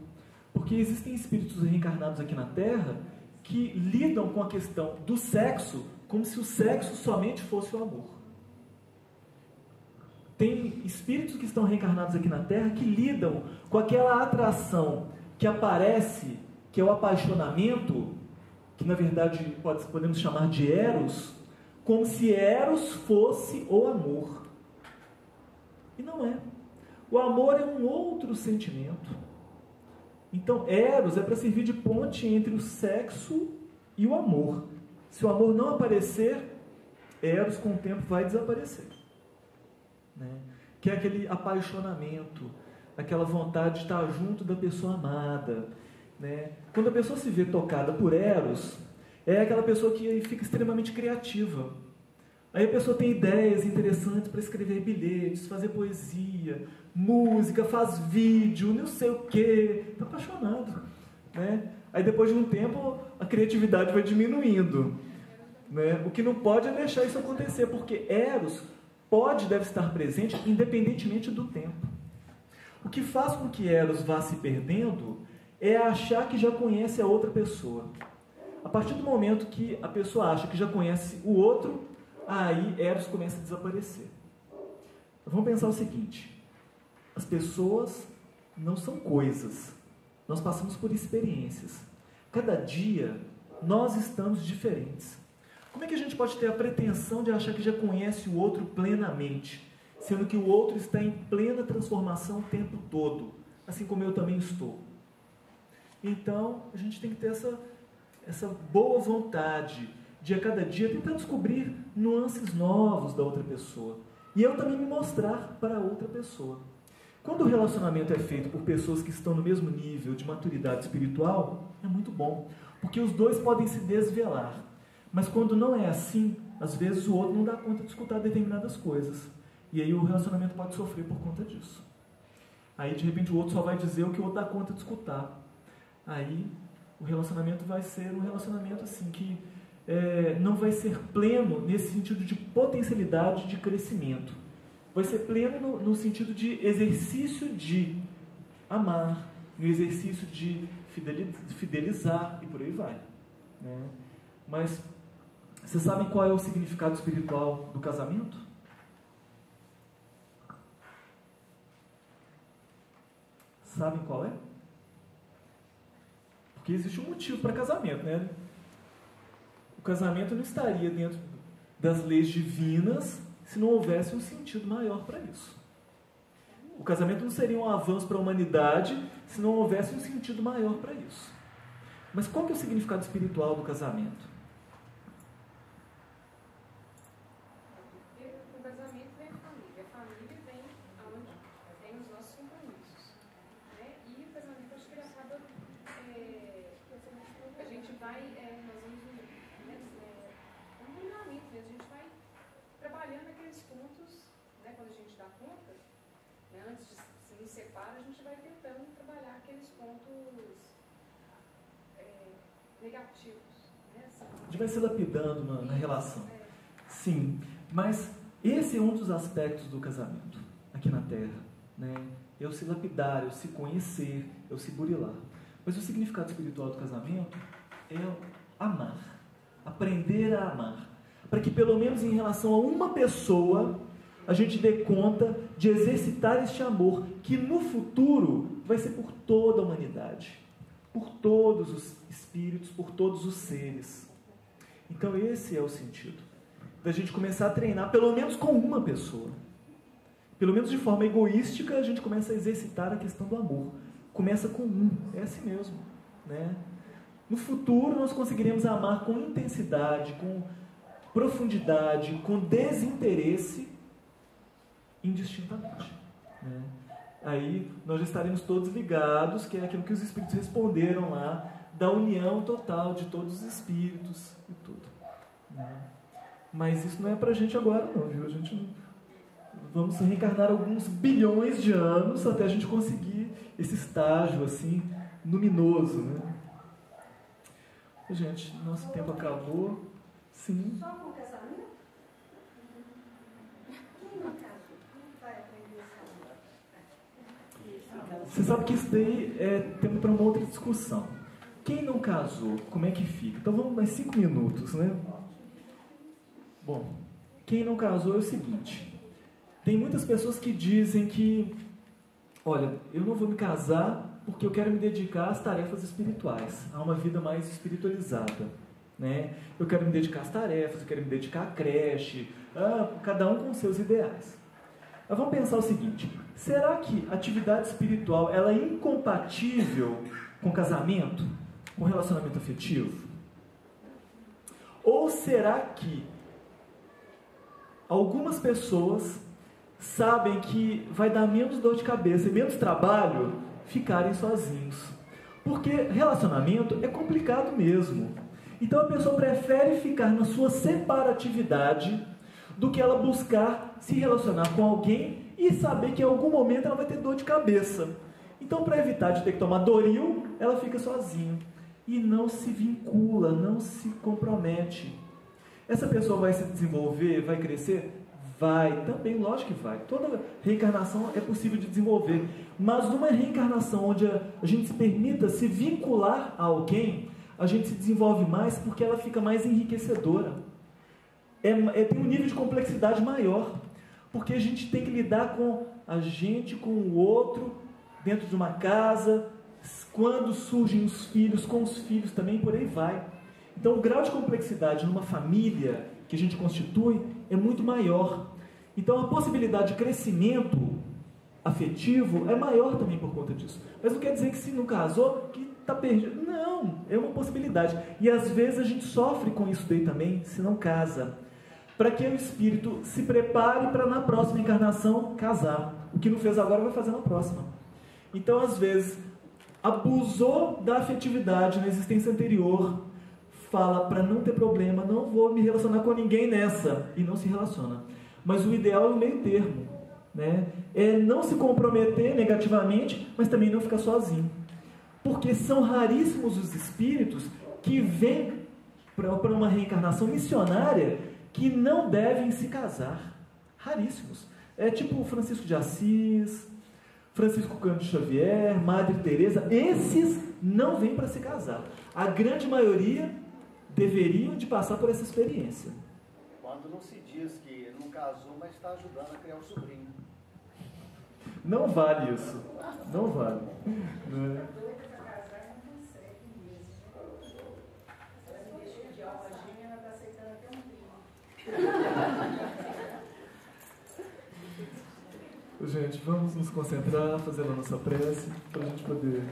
Porque existem espíritos reencarnados aqui na Terra que lidam com a questão do sexo como se o sexo somente fosse o amor. Tem espíritos que estão reencarnados aqui na Terra que lidam com aquela atração que aparece, que é o apaixonamento, que na verdade podemos chamar de Eros, como se Eros fosse o amor. E não é. O amor é um outro sentimento. Então, Eros é para servir de ponte entre o sexo e o amor. Se o amor não aparecer, Eros com o tempo vai desaparecer. Né? Que é aquele apaixonamento, aquela vontade de estar junto da pessoa amada. Né? Quando a pessoa se vê tocada por Eros, é aquela pessoa que fica extremamente criativa. Aí a pessoa tem ideias interessantes para escrever bilhetes, fazer poesia, música, faz vídeo, não sei o quê. Está apaixonado. Né? Aí depois de um tempo a criatividade vai diminuindo. Né? O que não pode é deixar isso acontecer, porque Eros deve estar presente independentemente do tempo. O que faz com que Eros vá se perdendo é achar que já conhece a outra pessoa. A partir do momento que a pessoa acha que já conhece o outro, aí Eros começa a desaparecer. Vamos pensar o seguinte: as pessoas não são coisas. Nós passamos por experiências. Cada dia nós estamos diferentes. Como é que a gente pode ter a pretensão de achar que já conhece o outro plenamente, sendo que o outro está em plena transformação o tempo todo? assim como eu também estou. Então, a gente tem que ter essa boa vontade de a cada dia tentar descobrir nuances novos da outra pessoa. E eu também me mostrar para a outra pessoa. Quando o relacionamento é feito por pessoas que estão no mesmo nível de maturidade espiritual, é muito bom, porque os dois podem se desvelar. Mas quando não é assim, às vezes o outro não dá conta de escutar determinadas coisas. E aí o relacionamento pode sofrer por conta disso. Aí de repente o outro só vai dizer o que o outro dá conta de escutar. Aí o relacionamento vai ser um relacionamento assim que não vai ser pleno nesse sentido de potencialidade de crescimento. Vai ser pleno no sentido de exercício de amar, no exercício de fidelizar e por aí vai. Né? Mas vocês sabem qual é o significado espiritual do casamento? Sabem qual é? Porque existe um motivo para casamento, né? O casamento não estaria dentro das leis divinas se não houvesse um sentido maior para isso. O casamento não seria um avanço para a humanidade se não houvesse um sentido maior para isso. Mas qual que é o significado espiritual do casamento? O casamento vem a família. A família vem aonde tem os nossos compromissos. Né? E o casamento, acho que ele acaba... a gente vai... nós vamos... um treinamento mesmo. A gente vai trabalhando aqueles pontos, né, quando a gente dá conta, né, antes de se nos separa, a gente vai tentando trabalhar aqueles pontos negativos. Né, assim. A gente vai se lapidando na relação. Sim, mas esse é um dos aspectos do casamento, aqui na Terra. Né? Eu se lapidar, eu se conhecer, eu se burilar. Mas o significado espiritual do casamento é amar, aprender a amar. Para que pelo menos em relação a uma pessoa, a gente dê conta de exercitar este amor, que no futuro vai ser por toda a humanidade, por todos os espíritos, por todos os seres. Então esse é o sentido, da gente começar a treinar pelo menos com uma pessoa. Pelo menos de forma egoística, a gente começa a exercitar a questão do amor. Começa com um, é assim mesmo. Né? No futuro nós conseguiremos amar com intensidade, com profundidade, com desinteresse, indistintamente. Né? Aí nós já estaremos todos ligados, que é aquilo que os Espíritos responderam lá, da união total de todos os Espíritos e tudo. Né? Mas isso não é pra gente agora não, viu? A gente não... Vamos reencarnar alguns bilhões de anos até a gente conseguir esse estágio assim, luminoso. Né? Gente, nosso tempo acabou. Sim. Só com o casamento? Quem não casou? Como vai aprender esse amor? Você sabe que isso daí é tema para uma outra discussão. Quem não casou, como é que fica? Então vamos mais 5 minutos, né? Bom, quem não casou é o seguinte. Tem muitas pessoas que dizem que, olha, eu não vou me casar porque eu quero me dedicar às tarefas espirituais, a uma vida mais espiritualizada. Né? Eu quero me dedicar às tarefas, eu quero me dedicar à creche, cada um com seus ideais. Mas vamos pensar o seguinte, será que a atividade espiritual ela é incompatível com casamento, com relacionamento afetivo? Ou será que algumas pessoas sabem que vai dar menos dor de cabeça e menos trabalho ficarem sozinhos? Porque relacionamento é complicado mesmo. Então a pessoa prefere ficar na sua separatividade do que ela buscar se relacionar com alguém e saber que em algum momento ela vai ter dor de cabeça. Então, para evitar de ter que tomar Doril, ela fica sozinha e não se vincula, não se compromete. Essa pessoa vai se desenvolver, vai crescer? Vai, também, lógico que vai. Toda reencarnação é possível de desenvolver, mas numa reencarnação onde a gente se permita se vincular a alguém, a gente se desenvolve mais porque ela fica mais enriquecedora. Tem um nível de complexidade maior, porque a gente tem que lidar com a gente, com o outro, dentro de uma casa, quando surgem os filhos, com os filhos também, por aí vai. Então o grau de complexidade numa família que a gente constitui é muito maior. Então a possibilidade de crescimento afetivo é maior também por conta disso. Mas não quer dizer que se não casou, que está perdido. Não, é uma possibilidade. E às vezes a gente sofre com isso daí também, se não casa. Para que o espírito se prepare para na próxima encarnação casar. O que não fez agora vai fazer na próxima. Então, às vezes, abusou da afetividade na existência anterior, fala para não ter problema, não vou me relacionar com ninguém nessa, e não se relaciona. Mas o ideal é o meio termo, né? É não se comprometer negativamente, mas também não ficar sozinho. Porque são raríssimos os espíritos que vêm para uma reencarnação missionária que não devem se casar. Raríssimos. É tipo Francisco de Assis, Francisco Cândido Xavier, Madre Teresa. Esses não vêm para se casar. A grande maioria deveriam de passar por essa experiência. Quando não se diz que não casou, mas está ajudando a criar um sobrinho. Não vale isso. Não vale. Né? Gente, vamos nos concentrar, fazendo a nossa prece, para a gente poder